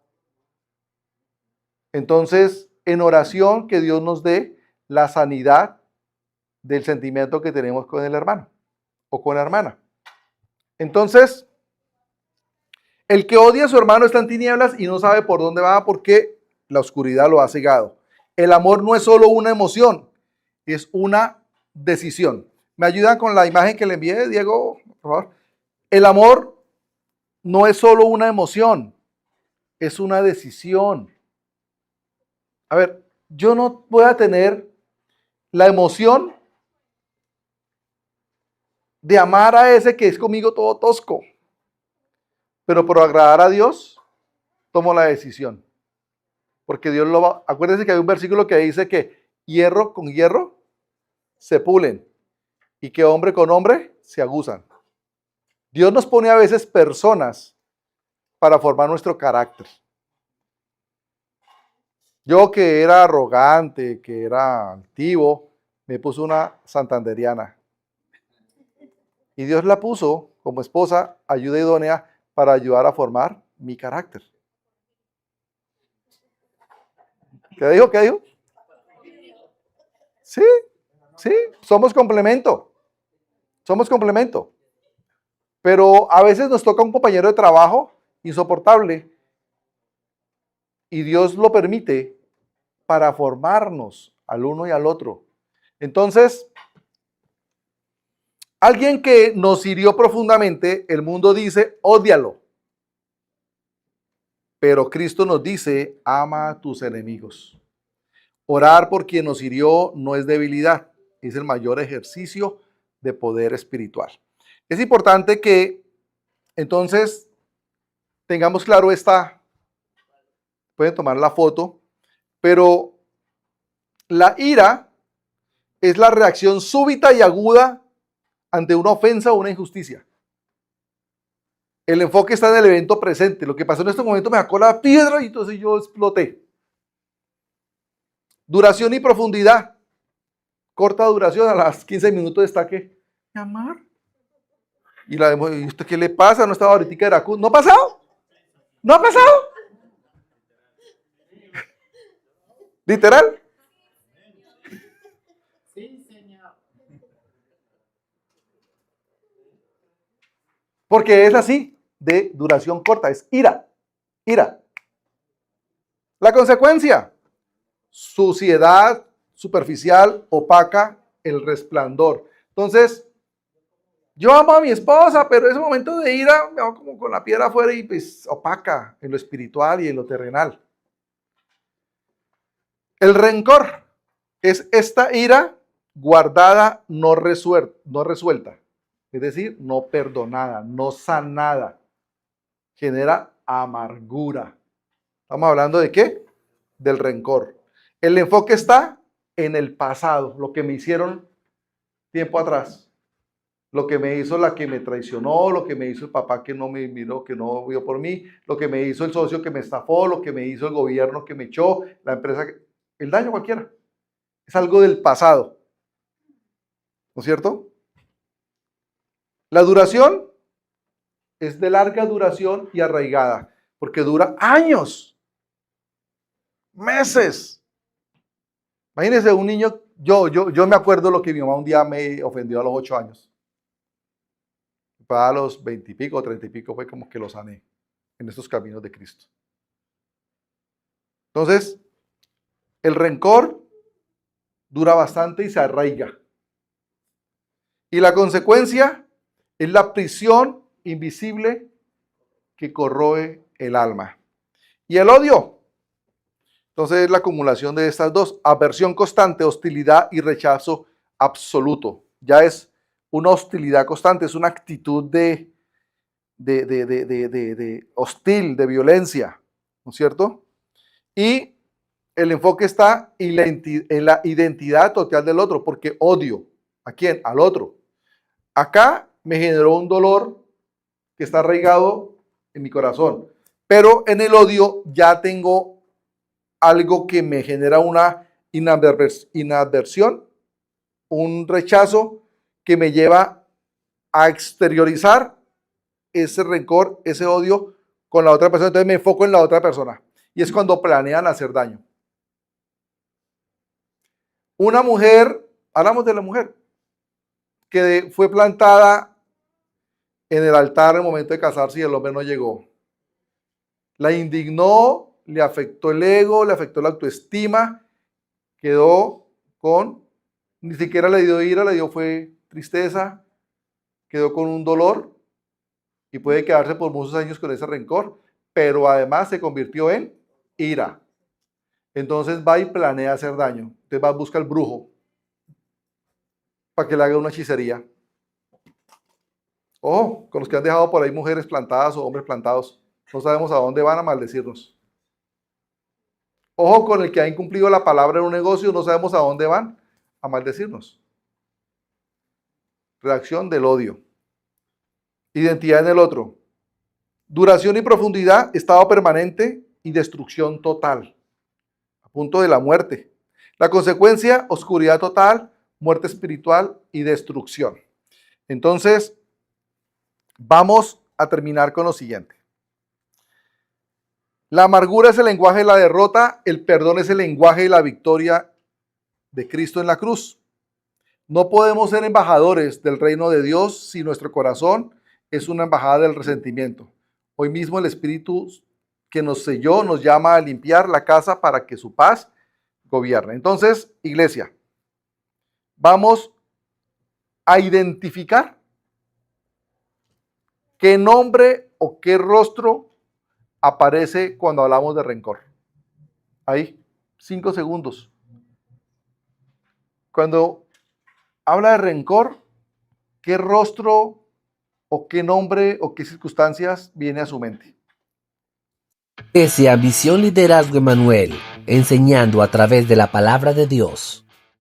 Speaker 1: Entonces, en oración, que Dios nos dé la sanidad del sentimiento que tenemos con el hermano o con la hermana. Entonces, el que odia a su hermano está en tinieblas y no sabe por dónde va porque la oscuridad lo ha cegado. El amor no es solo una emoción, es una decisión. ¿Me ayudan con la imagen que le envié, Diego, por favor? El amor no es solo una emoción, es una decisión. A ver, yo no voy a tener la emoción de amar a ese que es conmigo todo tosco, pero por agradar a Dios, tomo la decisión. Porque Dios lo va. Acuérdense que hay un versículo que dice que hierro con hierro se pulen y que hombre con hombre se aguzan. Dios nos pone a veces personas para formar nuestro carácter. Yo que era arrogante, que era altivo, me puso una santanderiana. Y Dios la puso como esposa, ayuda idónea para ayudar a formar mi carácter. ¿Qué dijo? ¿Qué dijo? Sí, sí, somos complemento. Somos complemento. Pero a veces nos toca un compañero de trabajo insoportable y Dios lo permite para formarnos al uno y al otro. Entonces, alguien que nos hirió profundamente, el mundo dice, ódialo. Pero Cristo nos dice, ama a tus enemigos. Orar por quien nos hirió no es debilidad, es el mayor ejercicio de poder espiritual. Es importante que entonces tengamos claro pueden tomar la foto, pero la ira es la reacción súbita y aguda ante una ofensa o una injusticia. El enfoque está en el evento presente. Lo que pasó en este momento me sacó la piedra y entonces yo exploté. Duración y profundidad. Corta duración, a las 15 minutos está que, mi amor. ¿Y ¿y usted qué le pasa? ¿No estaba ahorita en Veracruz? ¿No ha pasado? ¿No ha pasado? ¿Literal? Porque es así, de duración corta, es ira, ira. La consecuencia, suciedad superficial, opaca, el resplandor. Entonces, yo amo a mi esposa, pero ese momento de ira me hago como con la piedra afuera y pues opaca en lo espiritual y en lo terrenal. El rencor es esta ira guardada, no resuelta. Es decir, no perdonada, no sanada. Genera amargura. ¿Estamos hablando de qué? Del rencor. El enfoque está en el pasado, lo que me hicieron tiempo atrás. Lo que me hizo la que me traicionó, lo que me hizo el papá que no me miró, que no vio por mí, lo que me hizo el socio que me estafó, lo que me hizo el gobierno que me echó, la empresa, el daño cualquiera. Es algo del pasado. ¿No es cierto? La duración es de larga duración y arraigada, porque dura años, meses. Imagínense un niño, yo me acuerdo lo que mi mamá un día me ofendió a los 8 años. Para los 20 y pico, 30 y pico fue como que lo sané en estos caminos de Cristo. Entonces, el rencor dura bastante y se arraiga. Y la consecuencia es la prisión invisible que corroe el alma. Y el odio. Entonces es la acumulación de estas dos. Aversión constante, hostilidad y rechazo absoluto. Ya es una hostilidad constante, es una actitud de hostil, de violencia, ¿no es cierto? Y el enfoque está en la identidad total del otro, porque odio. ¿A quién? Al otro. Acá me generó un dolor que está arraigado en mi corazón, pero en el odio ya tengo algo que me genera una inadversión, un rechazo que me lleva a exteriorizar ese rencor, ese odio con la otra persona. Entonces me enfoco en la otra persona. Y es cuando planean hacer daño. Una mujer, hablamos de la mujer, que fue plantada en el altar en el momento de casarse y el hombre no llegó. La indignó, le afectó el ego, le afectó la autoestima, quedó con, ni siquiera le dio ira, le dio fue tristeza, quedó con un dolor y puede quedarse por muchos años con ese rencor, pero además se convirtió en ira. Entonces va y planea hacer daño. Entonces va a buscar al brujo para que le haga una hechicería. Ojo, con los que han dejado por ahí mujeres plantadas o hombres plantados, no sabemos a dónde van a maldecirnos. Ojo con el que ha incumplido la palabra en un negocio, no sabemos a dónde van a maldecirnos. Reacción del odio. Identidad en el otro. Duración y profundidad, estado permanente y destrucción total. A punto de la muerte. La consecuencia, oscuridad total, muerte espiritual y destrucción. Entonces, vamos a terminar con lo siguiente. La amargura es el lenguaje de la derrota, el perdón es el lenguaje de la victoria de Cristo en la cruz. No podemos ser embajadores del reino de Dios si nuestro corazón es una embajada del resentimiento. Hoy mismo el Espíritu que nos selló nos llama a limpiar la casa para que su paz gobierne. Entonces, iglesia, vamos a identificar qué nombre o qué rostro aparece cuando hablamos de rencor. Ahí, 5 segundos. Cuando habla de rencor, ¿qué rostro o qué nombre o qué circunstancias viene a su mente?
Speaker 2: Ese Visión Liderazgo Emanuel, enseñando a través de la palabra de Dios.